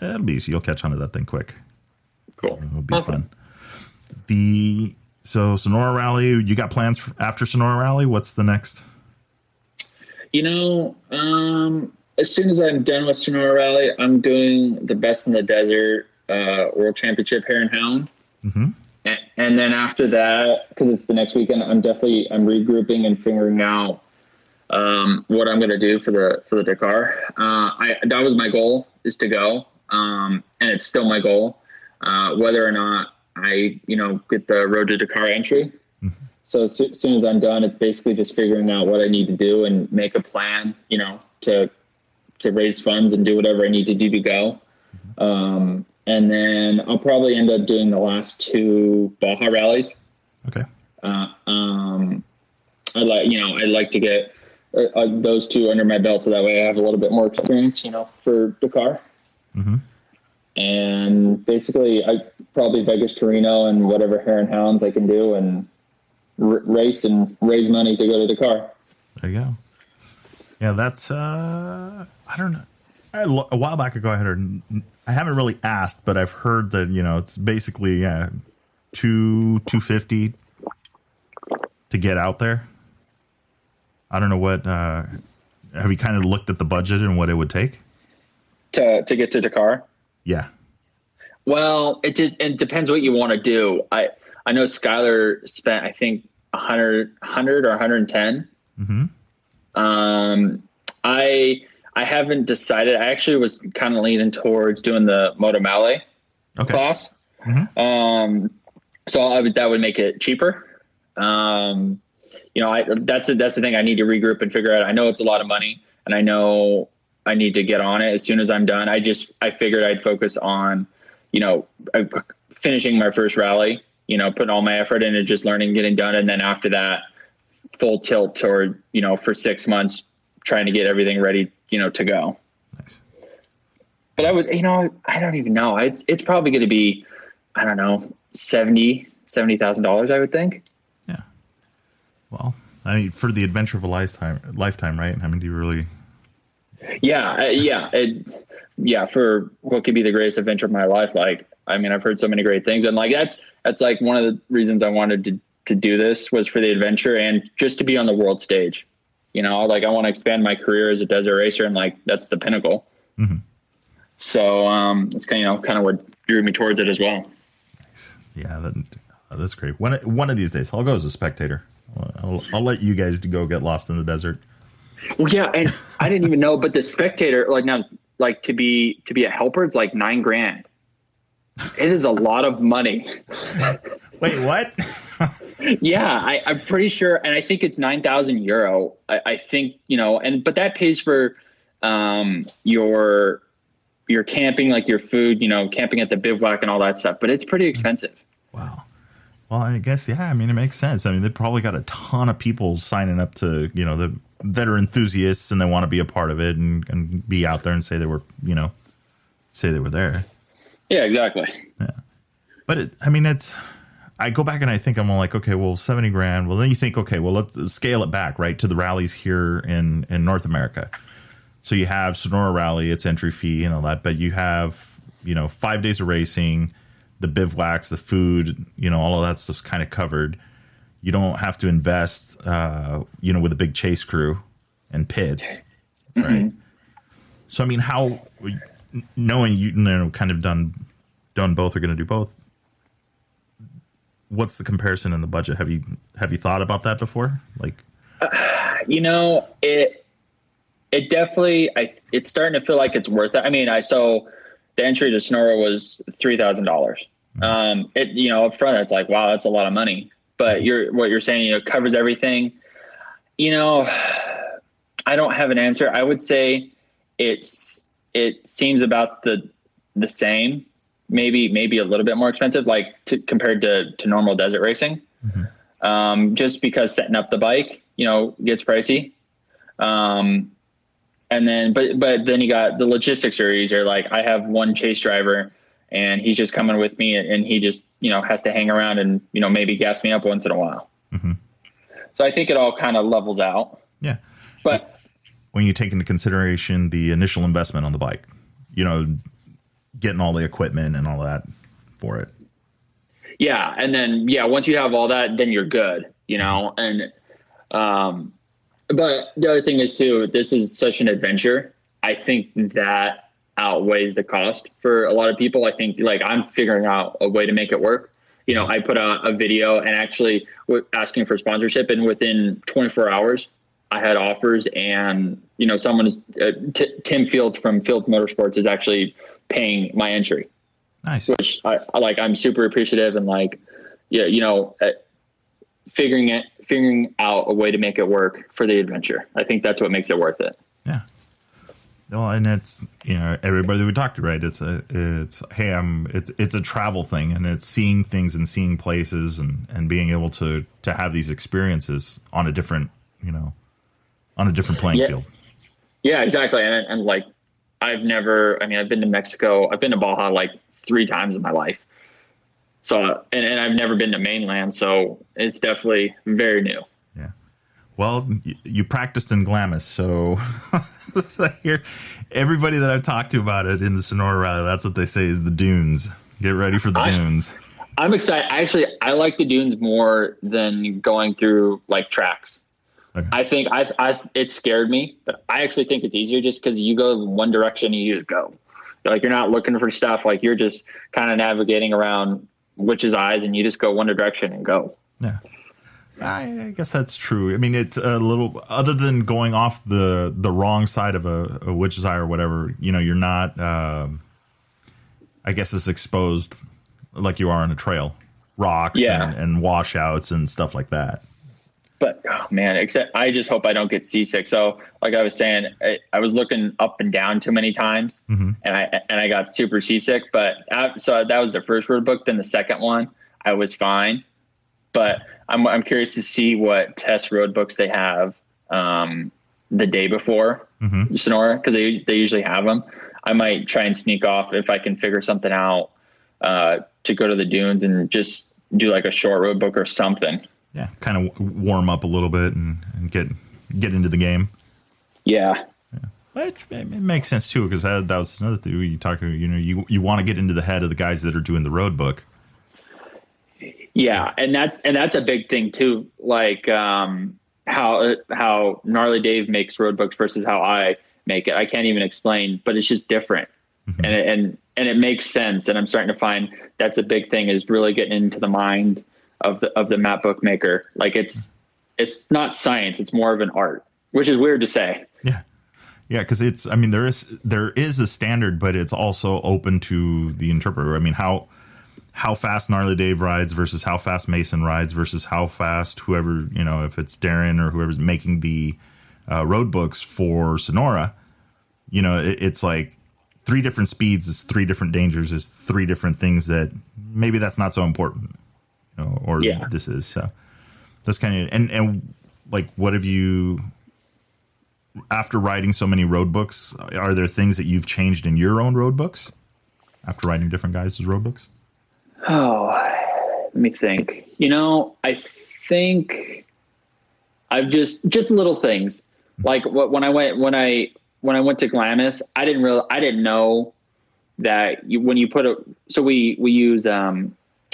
it'll be easy. You'll catch on to that thing quick. Cool. It'll be fun. So Sonora Rally, you got plans after Sonora Rally? What's the next? As soon as I'm done with Sonora Rally, I'm doing the Best in the Desert World Championship Hare and Hound. Mm-hmm. And then after that, because it's the next weekend, I'm regrouping and figuring out what I'm going to do for the Dakar. That was my goal, is to go. And it's still my goal, whether or not I, get the Road to Dakar entry. Mm-hmm. So as soon as I'm done, it's basically just figuring out what I need to do and make a plan, to raise funds and do whatever I need to do to go. Mm-hmm. And then I'll probably end up doing the last 2 Baja rallies. Okay. I'd like to get those 2 under my belt, so that way I have a little bit more experience, for Dakar. Mm-hmm. And basically, I probably Vegas to Reno and whatever Hare and Hounds I can do, and race and raise money to go to Dakar. There you go. Yeah, that's I don't know. A while back ago, I haven't really asked, but I've heard that it's basically $250 to get out there. I don't know what. Have you kind of looked at the budget and what it would take to get to Dakar? Yeah. Well, it depends what you want to do. I know Skylar spent, I think, 100 or 110. Mm-hmm. I haven't decided. I actually was kind of leaning towards doing the Moto Male class. Mm-hmm. So that would make it cheaper. That's the thing I need to regroup and figure out. I know it's a lot of money, and I know I need to get on it as soon as I'm done. I figured I'd focus on, finishing my first rally, putting all my effort into just learning, getting done. And then after that, full tilt toward, for 6 months, trying to get everything ready, to go. Nice. But I would, I don't even know. It's probably going to be, I don't know, $70,000, I would think. Yeah. Well, I mean, for the adventure of a lifetime, right? I mean, do you really? Yeah. For what could be the greatest adventure of my life. Like, I mean, I've heard so many great things, and like, that's like one of the reasons I wanted to do this, was for the adventure and just to be on the world stage. Like, I want to expand my career as a desert racer, and like, that's the pinnacle. Mm-hmm. So, it's kind of what drew me towards it as well. Nice. Yeah. That's great. One of these days I'll go as a spectator. I'll let you guys go get lost in the desert. Well, yeah, and I didn't even know, but the spectator, to be a helper, it's like $9,000. It is a lot of money. Wait, what? Yeah, I'm pretty sure, and I think it's €9,000. I think, but that pays for your camping, like your food, camping at the bivouac and all that stuff. But it's pretty expensive. Wow. Well, I guess, yeah. I mean, it makes sense. I mean, they probably got a ton of people signing up to, that are enthusiasts and they want to be a part of it and be out there and say they were, there. Yeah, exactly. Yeah. But I go back and I think, I'm like, okay, well, $70,000. Well, then you think, okay, well, let's scale it back, right, to the rallies here in North America. So you have Sonora Rally, its entry fee and all that, but you have, 5 days of racing, the bivouacs, the food, all of that stuff's kind of covered. You don't have to invest, with a big chase crew and pits, right? Mm-hmm. So, I mean, how, knowing kind of done both, or going to do both, what's the comparison in the budget? Have you thought about that before? Like, it definitely, it's starting to feel like it's worth it. I mean, the entry to Sonora was $3,000. Mm-hmm. Up front, it's like, wow, that's a lot of money. But what you're saying, covers everything. I don't have an answer. I would say it seems about the same, maybe a little bit more expensive, like compared to normal desert racing. Mm-hmm. Just because setting up the bike, gets pricey. And then, but then you got the logistics are easier. Like, I have one chase driver and he's just coming with me, and he just, has to hang around and, maybe gas me up once in a while. Mm-hmm. So I think it all kind of levels out. Yeah. But when you take into consideration the initial investment on the bike, getting all the equipment and all that for it. Yeah. And then, once you have all that, then you're good, and, but the other thing is too, this is such an adventure. I think that outweighs the cost for a lot of people. I think, like, I'm figuring out a way to make it work. I put out a video and actually asking for sponsorship, and within 24 hours, I had offers, and someone is Tim Fields from Fields Motorsports is actually paying my entry. Nice. Which I like. I'm super appreciative, and like, figuring out a way to make it work for the adventure. I think that's what makes it worth it. Yeah. Well, and it's, everybody we talked to, right? It's a travel thing, and it's seeing things and seeing places and being able to have these experiences on a different, playing field. Yeah, exactly. And like, I've been to Mexico. I've been to Baja like 3 times in my life. So, and I've never been to mainland. So it's definitely very new. Yeah. Well, you practiced in Glamis. So here, everybody that I've talked to about it in the Sonora Rally, that's what they say is the dunes. Get ready for the dunes. I'm excited. I like the dunes more than going through like tracks. Okay. I think it scared me, but I actually think it's easier just because you go one direction and you just go. Like, you're not looking for stuff. Like, you're just kind of navigating around witch's eyes, and you just go one direction and go. Yeah, I guess that's true. I mean, it's a little, other than going off the wrong side of a witch's eye or whatever, you're not, I guess, as exposed like you are on a trail, rocks and washouts and stuff like that. But, oh man, I just hope I don't get seasick. So like I was saying, I was looking up and down too many times, and I got super seasick. But so that was the first road book. Then the second one, I was fine. But I'm curious to see what test road books they have the day before Sonora, because they usually have them. I might try and sneak off if I can figure something out to go to the dunes and just do like a short road book or something. Yeah, kind of warm up a little bit and get into the game. Yeah. But it makes sense too, because that was another thing you talked about. You want to get into the head of the guys that are doing the road book. Yeah, and that's a big thing too. Like how Gnarly Dave makes road books versus how I make it. I can't even explain, but it's just different, and it makes sense. And I'm starting to find that's a big thing, is really getting into the mind of the map book maker. Like, it's not science, it's more of an art, which is weird to say. Yeah, because there is a standard, but it's also open to the interpreter. I mean, how fast Gnarly Dave rides versus how fast Mason rides versus how fast whoever, if it's Darren or whoever's making the road books for Sonora, it's like 3 different speeds is 3 different dangers, is 3 different things that maybe that's not so important. This is, so that's kind of, and like, what have you, after writing so many road books, are there things that you've changed in your own road books after writing different guys' road books? Oh, let me think. I think I've just little things, like when I went to Glamis, I didn't know that when you put so we use,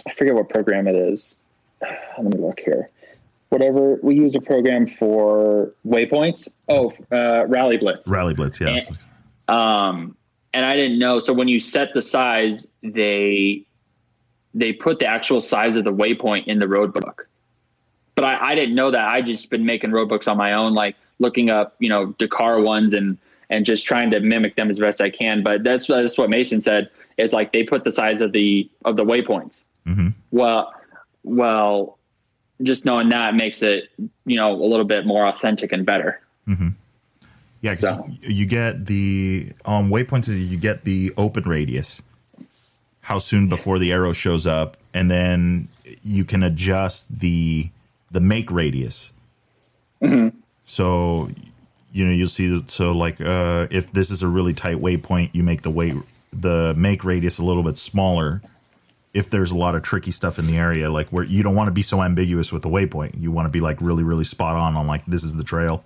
I forget what program it is. Let me look here. Whatever, we use a program for waypoints. Rally Blitz. Rally Blitz, yeah. And I didn't know. So when you set the size, they put the actual size of the waypoint in the road book. But I didn't know that. I just been making road books on my own, like looking up, Dakar ones and just trying to mimic them as best I can. But that's what Mason said, is like they put the size of the waypoints. Well, just knowing that makes it, a little bit more authentic and better. Yeah, because you get the waypoints, you get the open radius, how soon before the arrow shows up, and then you can adjust the make radius. So you'll see that. So like if this is a really tight waypoint, you make the make radius a little bit smaller. If there's a lot of tricky stuff in the area, like where you don't want to be so ambiguous with the waypoint, you want to be like really, really spot on like, this is the trail.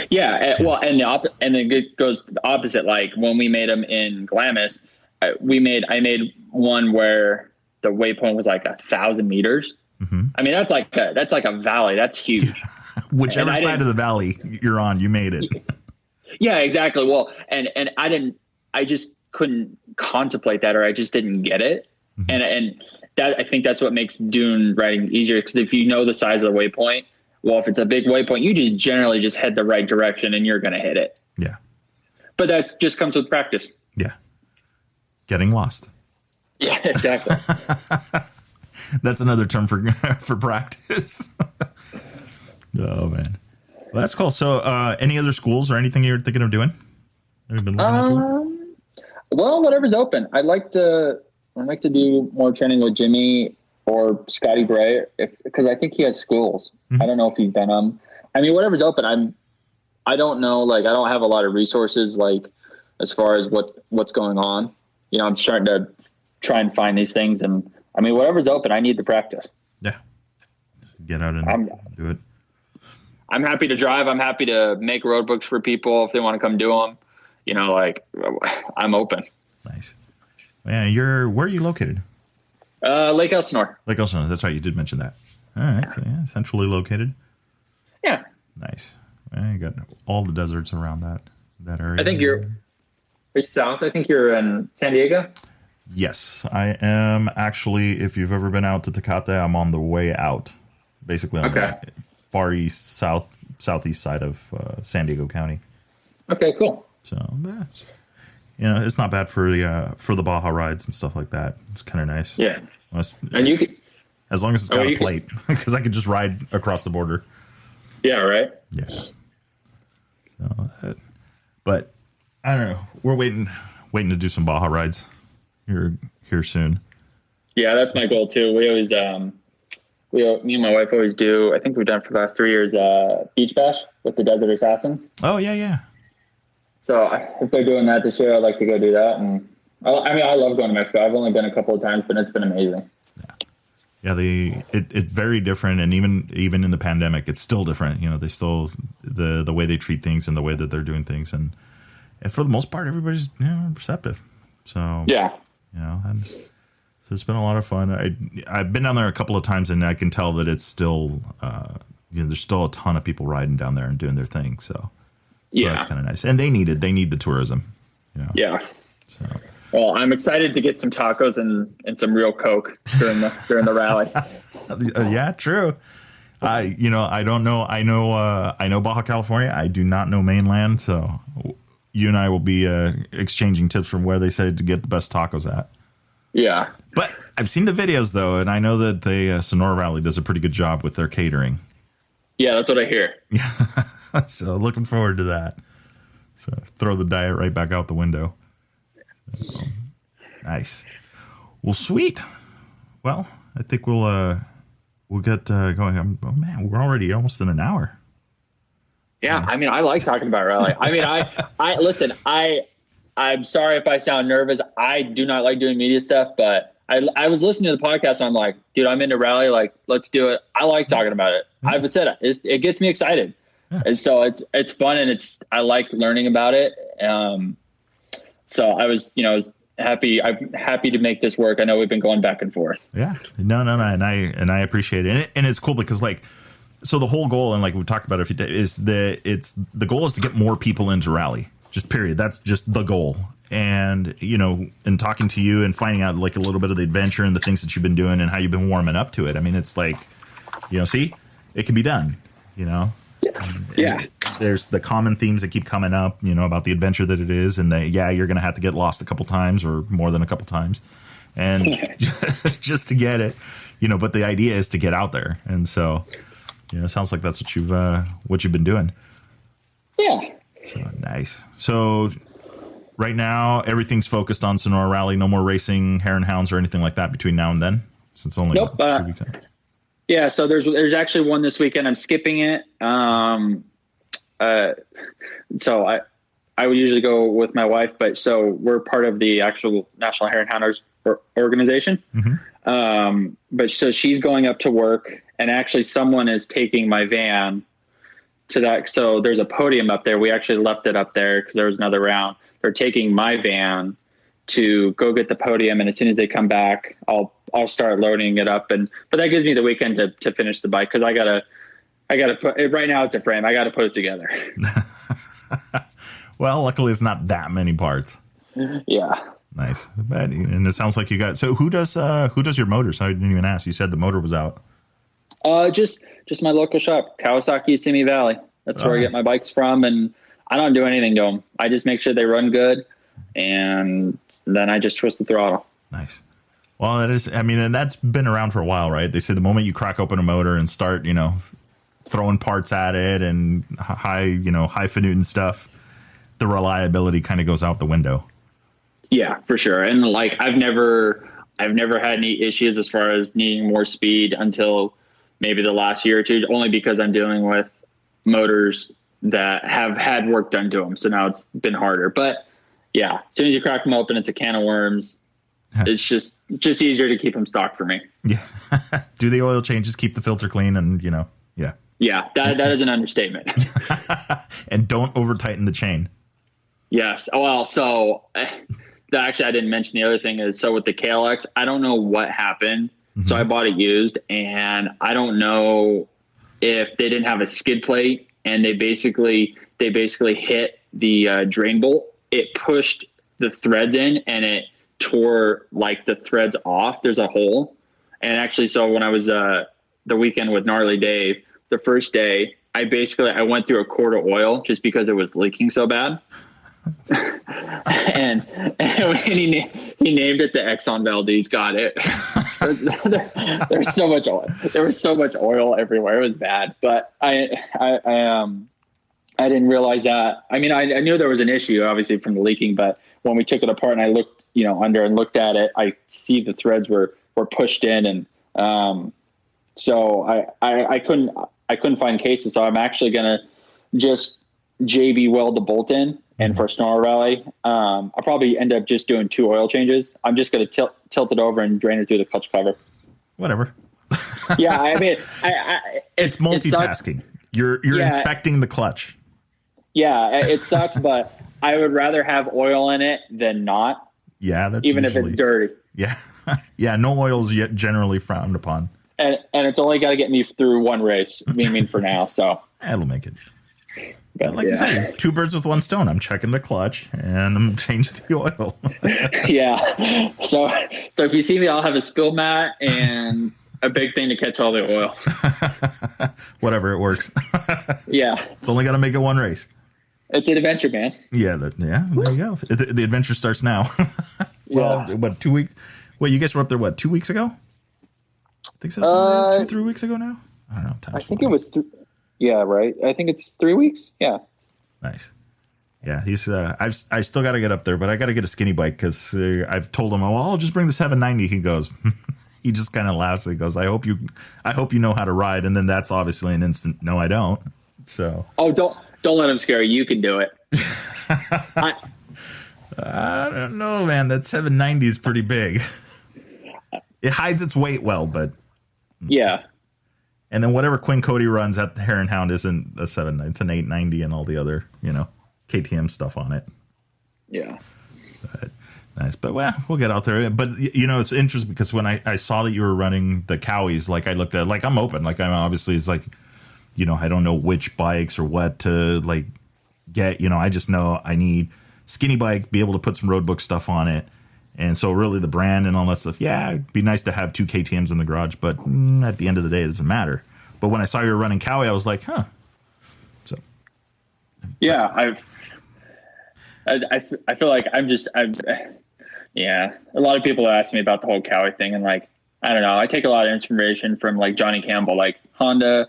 Yeah. Well, and then it goes the opposite. Like when we made them in Glamis, I made one where the waypoint was like 1,000 meters. I mean, that's like a valley. That's huge. Whichever side of the valley you're on, you made it. Yeah, exactly. Well, and I just couldn't contemplate that, or I just didn't get it. And that, I think that's what makes dune riding easier, because if you know the size of the waypoint, Well, if it's a big waypoint, you just generally just head the right direction and you're going to hit it. Yeah. But that just comes with practice. Yeah. Getting lost. Yeah, exactly. That's another term for practice. Oh, man. Well, that's cool. So any other schools or anything you're thinking of doing? Have you been looking into? Well, whatever's open. I'd like to do more training with Jimmy or Scotty Bray, because I think he has schools. Mm-hmm. I don't know if he's done them. I mean, whatever's open. I don't know. Like, I don't have a lot of resources, like, as far as what's going on. You know, I'm starting to try and find these things, and I mean, whatever's open, I need the practice. Yeah, just get out and do it. I'm happy to drive. I'm happy to make road books for people if they want to come do them. You know, like, I'm open. Nice. Yeah, where are you located? Lake Elsinore. Lake Elsinore. That's right. You did mention that. All right. So yeah, centrally located. Yeah. Nice. Well, you got all the deserts around that area. I think are you south? I think you're in San Diego. Yes, I am actually. If you've ever been out to Tecate, I'm on the way out. Basically, on the far east, southeast side of San Diego County. Okay, cool. So that's, it's not bad for the Baja rides and stuff like that. It's kind of nice. Yeah, and you can, as long as it's got a plate, because I could just ride across the border. Yeah. Right. Yeah. So, but I don't know. We're waiting to do some Baja rides here soon. Yeah, that's my goal too. We always, me and my wife always do. I think we've done for the last 3 years, Beach Bash with the Desert Assassins. Oh yeah. So if they're doing that this year, I'd like to go do that. And I love going to Mexico. I've only been a couple of times, but it's been amazing. Yeah, it's very different, and even in the pandemic, it's still different. They still the way they treat things and the way that they're doing things, and for the most part, everybody's receptive. So yeah, and so it's been a lot of fun. I've been down there a couple of times, and I can tell that it's still there's still a ton of people riding down there and doing their thing. So that's kind of nice, and they need the tourism. Yeah. So. Well, I'm excited to get some tacos and some real Coke during the rally. Yeah, true. I don't know. I know Baja California. I do not know mainland. So you and I will be exchanging tips from where they say to get the best tacos at. Yeah. But I've seen the videos though, and I know that the Sonora Rally does a pretty good job with their catering. Yeah, that's what I hear. Yeah. So looking forward to that. So throw the diet right back out the window. Nice. Well, sweet. Well, I think we'll get going. Oh man, we're already almost in an hour. Yeah, nice. I mean, I like talking about rally. I mean, I listen. I'm sorry if I sound nervous. I do not like doing media stuff, but I was listening to the podcast and I'm like, dude, I'm into rally. Like, let's do it. I like talking about it. Mm-hmm. I've said it gets me excited, and so it's fun and I like learning about it. So I was happy. I'm happy to make this work. I know we've been going back and forth. Yeah, no, and I appreciate it, and it's cool because so the whole goal, and like we talked about it, is the goal is to get more people into rally. Just period. That's just the goal. And in talking to you and finding out like a little bit of the adventure and the things that you've been doing and how you've been warming up to it. I mean, it's like, see, it can be done. Yeah. There's the common themes that keep coming up, about the adventure that it is, and you're going to have to get lost a couple times or more than a couple times, and just to get it, But the idea is to get out there, and so, it sounds like that's what you've been doing. Yeah. So nice. So right now everything's focused on Sonora Rally. No more racing Hare and Hounds or anything like that between now and then, since only 2 weeks out. Yeah, so there's actually one this weekend. I'm skipping it. So I would usually go with my wife, but so we're part of the actual National Hare and Hounders organization. Mm-hmm. But so she's going up to work, and actually someone is taking my van to that. So there's a podium up there. We actually left it up there because there was another round. They're taking my van to go get the podium, and as soon as they come back, I'll start loading it up. But that gives me the weekend to finish the bike, because I gotta put it right now. It's a frame. I gotta put it together. Well, luckily it's not that many parts. Yeah. Nice. And it sounds like you got. So who does your motors? I didn't even ask. You said the motor was out. Just just my local shop, Kawasaki Simi Valley. That's where I get my bikes from, and I don't do anything to them. I just make sure they run good, and then I just twist the throttle. Nice. Well, that is, I mean, and that's been around for a while, right? They say the moment you crack open a motor and start, you know, throwing parts at it and highfalutin stuff, the reliability kind of goes out the window. Yeah, for sure. And like, I've never had any issues as far as needing more speed until maybe the last year or two, only because I'm dealing with motors that have had work done to them. So now it's been harder, but yeah, as soon as you crack them open, it's a can of worms. It's just easier to keep them stocked for me. Yeah. Do the oil changes, keep the filter clean, and yeah. Yeah, that is an understatement. And don't over tighten the chain. Yes. Well, so actually I didn't mention the other thing is, so with the KLX, I don't know what happened. So I bought it used, and I don't know if they didn't have a skid plate and they basically hit the drain bolt. It pushed the threads in and it tore like the threads off. There's a hole. And actually, so when I was the weekend with Gnarly Dave, the first day, I went through a quart of oil just because it was leaking so bad. and he named it the Exxon Valdez. Got it. There's so much oil. There was so much oil everywhere. It was bad. But I didn't realize that. I mean, I knew there was an issue, obviously, from the leaking. But when we took it apart and I looked, under and looked at it, I see the threads were pushed in, and so I couldn't find cases. So I'm actually gonna just JB weld the bolt in. And for Sonora Rally, I'll probably end up just doing 2 oil changes. I'm just going to tilt it over and drain it through the clutch cover. Whatever. Yeah, I mean, it's multitasking. You're inspecting the clutch. Yeah, it sucks, but I would rather have oil in it than not. Yeah, that's even if it's dirty. Yeah, yeah. No oil is generally frowned upon. And it's only got to get me through one race. I mean, for now, so that'll make it. But like you said, it's 2 birds with 1 stone. I'm checking the clutch and I'm changing the oil. Yeah. So if you see me, I'll have a spill mat and a big thing to catch all the oil. Whatever, it works. Yeah. It's only got to make it 1 race. It's an adventure, man. Yeah. There you go. The adventure starts now. Well, yeah. What, 2 weeks? Wait, you guys were up there, 2 weeks ago? I think so. 2-3 weeks ago now? I don't know. I think it was yeah, right. I think it's 3 weeks. Yeah. Nice. Yeah, he's. I still got to get up there, but I got to get a skinny bike because I've told him, I'll just bring the 790. He goes, he just kind of laughs. He goes, I hope you know how to ride, and then that's obviously an instant. No, I don't. So. Oh, don't let him scare you. You can do it. I don't know, man. That 790 is pretty big. It hides its weight well, but. Yeah. And then whatever Quinn Cody runs at the Hare Hound isn't a 790. It's an 890 and all the other, KTM stuff on it. Yeah. But, nice. But, we'll get out there. But, it's interesting because when I saw that you were running the Cowies, like, I looked at it, like, I'm open. Like, I'm obviously, it's like, I don't know which bikes or what to, like, get. I just know I need skinny bike, be able to put some roadbook stuff on it. And so really the brand and all that stuff, it'd be nice to have 2 KTMs in the garage, but at the end of the day, it doesn't matter. But when I saw you were running Cowie, I was like, huh. So, yeah, I feel like a lot of people ask me about the whole Cowie thing, and like, I don't know, I take a lot of inspiration from like Johnny Campbell. Like Honda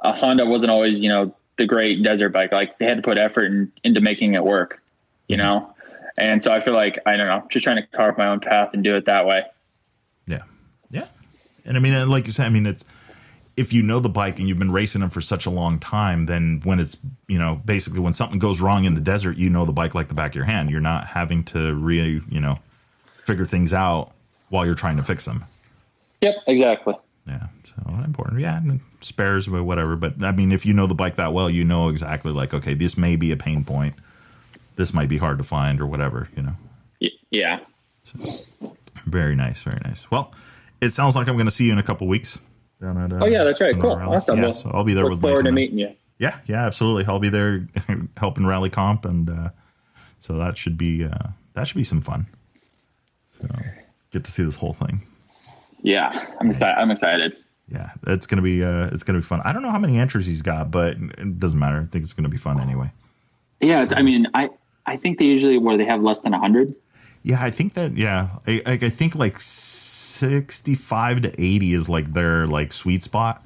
wasn't always, the great desert bike. Like they had to put effort into making it work, And so I feel like, I don't know, just trying to carve my own path and do it that way. Yeah. Yeah. And I mean, like you said, it's, if you know the bike and you've been racing them for such a long time, then when it's, basically when something goes wrong in the desert, the bike like the back of your hand. You're not having to figure things out while you're trying to fix them. Yep, exactly. Yeah. So important. Yeah. Spares, but whatever. But I mean, if you know the bike that well, exactly like, okay, this may be a pain point. This might be hard to find or whatever, Yeah. So, very nice, very nice. Well, it sounds like I'm going to see you in a couple weeks down at. Oh yeah, that's right. Sonora Cool, Rally. awesome. Yeah, so I'll be there look with. Look forward to meeting you. Yeah, absolutely. I'll be there helping rally comp, and so that should be some fun. So get to see this whole thing. Yeah, I'm excited. Yeah, it's gonna be fun. I don't know how many entries he's got, but it doesn't matter. I think it's gonna be fun anyway. Yeah, I mean, I think they usually where they have less than 100. Yeah, I think that. Yeah, I think like 65 to 80 is like their like sweet spot.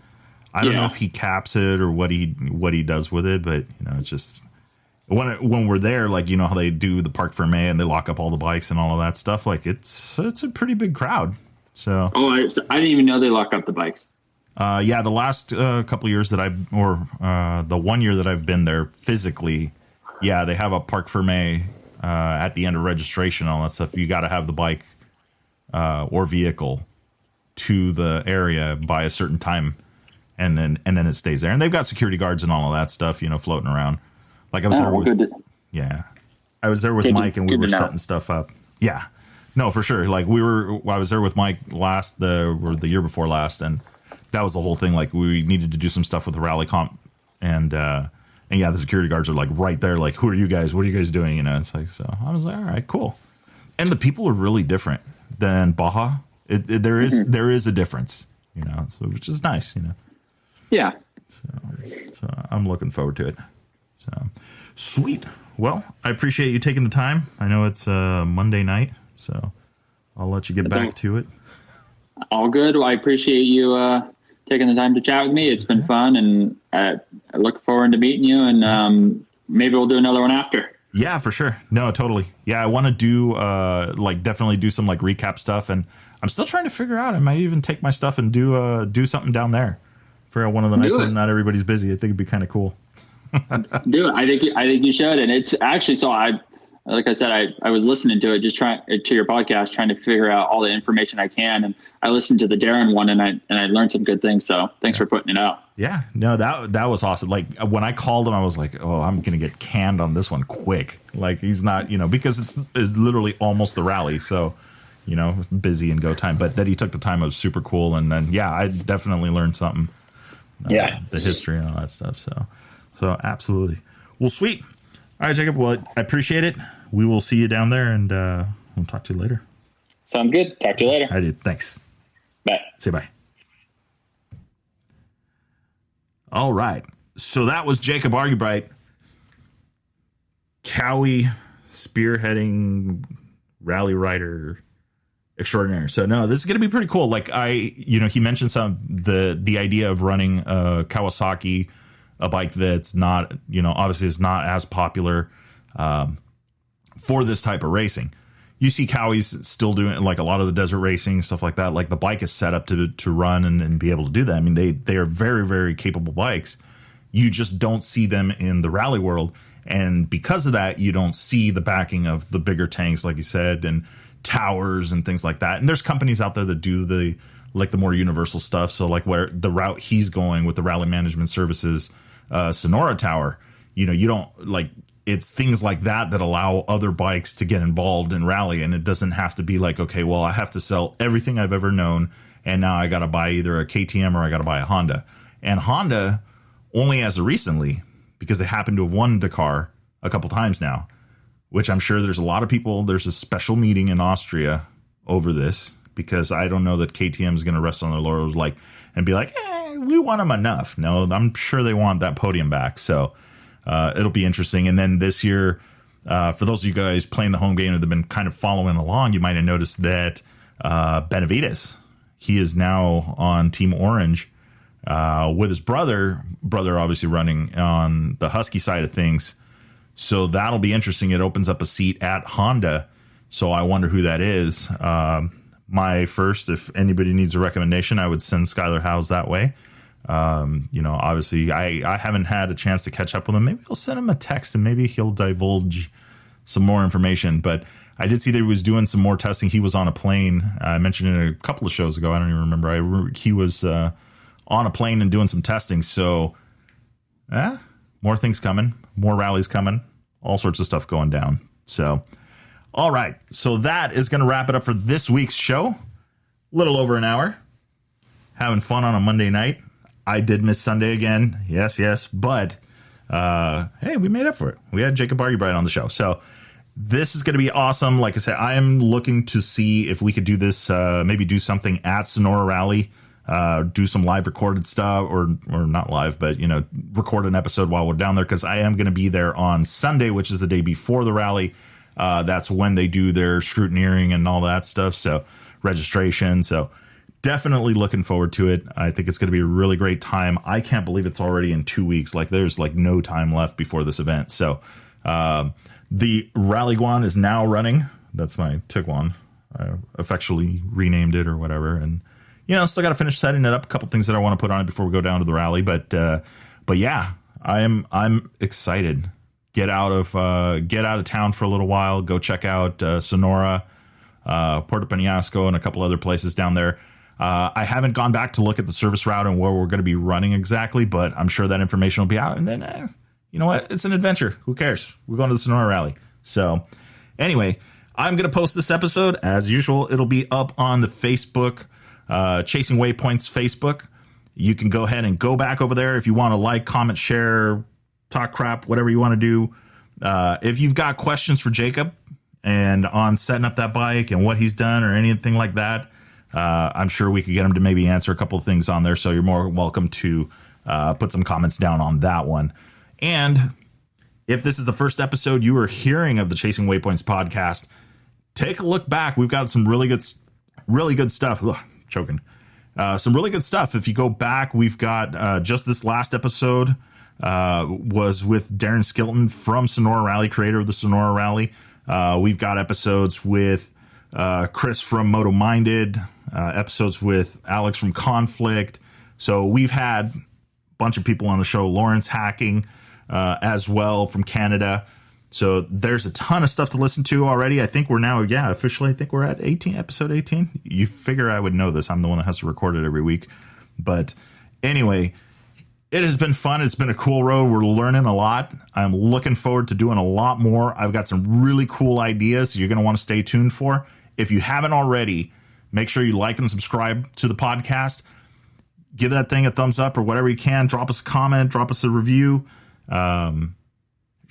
I don't know if he caps it or what he does with it, but it's just when we're there, like how they do the Parc Ferme and they lock up all the bikes and all of that stuff. Like it's a pretty big crowd. So I didn't even know they lock up the bikes. Yeah, the last couple of years that the 1 year that I've been there physically, yeah, they have a Parc Ferme at the end of registration and all that stuff. You got to have the bike or vehicle to the area by a certain time, and then it stays there. And they've got security guards and all of that stuff, floating around. Like I was there with, I was there with Mike and we were setting stuff up. Yeah. No, for sure. Like I was there with Mike the year before last, and that was the whole thing. Like we needed to do some stuff with the rally comp, and yeah, the security guards are like right there. Like, who are you guys? What are you guys doing? It's like, so I was like, all right, cool. And the people are really different than Baja. There is a difference, so, which is nice, Yeah. So I'm looking forward to it. So sweet. Well, I appreciate you taking the time. I know it's Monday night, so I'll let you get back to it. All good. Well, I appreciate you taking the time to chat with me. It's been fun, and I look forward to meeting you, and maybe we'll do another one after. Yeah, for sure. No, totally. Yeah, I want to do definitely do some like recap stuff, and I'm still trying to figure out. I might even take my stuff and do something down there for one of the nights when not everybody's busy. I think it'd be kind of cool. Do it. I think you should. And it's actually, so like I said, I was listening to it, just trying to your podcast, trying to figure out all the information I can. And I listened to the Darren one and I learned some good things. So thanks for putting it out. Yeah, no, that was awesome. Like when I called him, I was like, oh, I'm going to get canned on this one quick. Like he's not, because it's literally almost the rally. So, busy and go time, but that he took the time was super cool. And then, yeah, I definitely learned something. The history and all that stuff. So absolutely. Well, sweet. All right, Jacob. Well, I appreciate it. We will see you down there, and we'll talk to you later. Sounds good. Talk to you later. I did. Thanks. Bye. Say bye. All right. So that was Jacob Argubright, Cowie spearheading rally rider extraordinaire. So no, this is going to be pretty cool. Like he mentioned the idea of running a Kawasaki, a bike that's not, obviously is not as popular for this type of racing. You see Cowies still doing like a lot of the desert racing, stuff like that. Like the bike is set up to run and be able to do that. I mean, they are very, very capable bikes. You just don't see them in the rally world. And because of that, you don't see the backing of the bigger tanks, like you said, and towers and things like that. And there's companies out there that do the more universal stuff. So like where the route he's going with the rally management services, Sonora Tower, you don't like, it's things like that allow other bikes to get involved in rally. And it doesn't have to be like, okay, well, I have to sell everything I've ever known, and now I got to buy either a KTM or I got to buy a Honda. And Honda only as of recently, because they happen to have won Dakar a couple times now, which I'm sure there's a lot of people, there's a special meeting in Austria over this, because I don't know that KTM is going to rest on their laurels and be like, we want them enough. No, I'm sure they want that podium back. So it'll be interesting. And then this year, for those of you guys playing the home game that have been kind of following along, you might have noticed that Benavides, he is now on Team Orange with his brother obviously running on the Husky side of things. So that'll be interesting. It opens up a seat at Honda. So I wonder who that is. My first, if anybody needs a recommendation, I would send Skylar Howes that way. Obviously I haven't had a chance to catch up with him. Maybe I'll send him a text and maybe he'll divulge some more information. But I did see that he was doing some more testing. He was on a plane. I mentioned it a couple of shows ago. I don't even remember. He was on a plane and doing some testing. So more things coming, more rallies coming, all sorts of stuff going down. So, all right. So that is going to wrap it up for this week's show. A little over an hour. Having fun on a Monday night. I did miss Sunday again. Yes. But, hey, we made up for it. We had Jacob Argubright on the show. So this is going to be awesome. Like I said, I am looking to see if we could do this, maybe do something at Sonora Rally do some live recorded stuff, or not live, but, record an episode while we're down there, because I am going to be there on Sunday, which is the day before the rally. That's when they do their scrutineering and all that stuff. So registration. So definitely looking forward to it. I think it's going to be a really great time. I can't believe it's already in 2 weeks. Like, there's like no time left before this event. So the Rally Guan is now running. That's my Tiguan. I affectionately renamed it or whatever. And, still got to finish setting it up. A couple things that I want to put on it before we go down to the rally. But yeah, I'm excited. Get out of town for a little while. Go check out Sonora, Puerto Penasco, and a couple other places down there. I haven't gone back to look at the service route and where we're going to be running exactly, but I'm sure that information will be out. And then, you know what? It's an adventure. Who cares? We're going to the Sonora Rally. So anyway, I'm going to post this episode as usual. It'll be up on the Facebook, Chasing Waypoints Facebook. You can go ahead and go back over there if you want to like, comment, share, talk crap, whatever you want to do. If you've got questions for Jacob and on setting up that bike and what he's done or anything like that, I'm sure we could get him to maybe answer a couple of things on there. So you're more welcome to put some comments down on that one. And if this is the first episode you are hearing of the Chasing Waypoints podcast, take a look back. We've got some really good stuff. Ugh, choking. Some really good stuff. If you go back, we've got just this last episode was with Darren Skilton from Sonora Rally, creator of the Sonora Rally. We've got episodes with Chris from Moto Minded, episodes with Alex from Conflict. So we've had a bunch of people on the show, Lawrence Hacking as well from Canada. So there's a ton of stuff to listen to already. I think we're now, officially, I think we're at episode 18. You figure I would know this. I'm the one that has to record it every week. But anyway, it has been fun. It's been a cool road. We're learning a lot. I'm looking forward to doing a lot more. I've got some really cool ideas you're going to want to stay tuned for. If you haven't already, make sure you like and subscribe to the podcast. Give that thing a thumbs up or whatever you can. Drop us a comment. Drop us a review.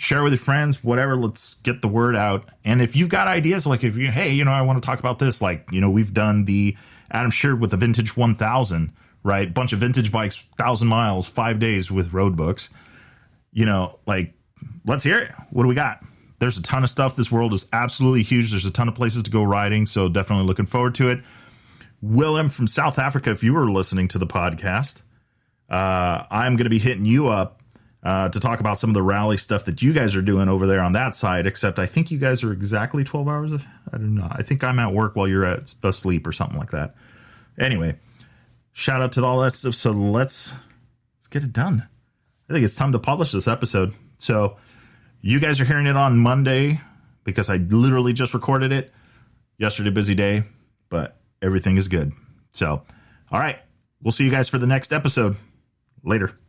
Share with your friends, whatever. Let's get the word out. And if you've got ideas, like if you, hey, I want to talk about this. Like, we've done the Adam Sheard with the Vintage 1000, right? Bunch of vintage bikes, 1,000 miles, 5 days with road books. Let's hear it. What do we got? There's a ton of stuff. This world is absolutely huge. There's a ton of places to go riding. So definitely looking forward to it. Willem from South Africa, if you were listening to the podcast, I'm going to be hitting you up to talk about some of the rally stuff that you guys are doing over there on that side, except I think you guys are exactly 12 hours. I don't know. I think I'm at work while you're asleep or something like that. Anyway, shout out to all that stuff. So let's get it done. I think it's time to publish this episode. So you guys are hearing it on Monday because I literally just recorded it. Yesterday, busy day, but everything is good. So, all right. We'll see you guys for the next episode. Later.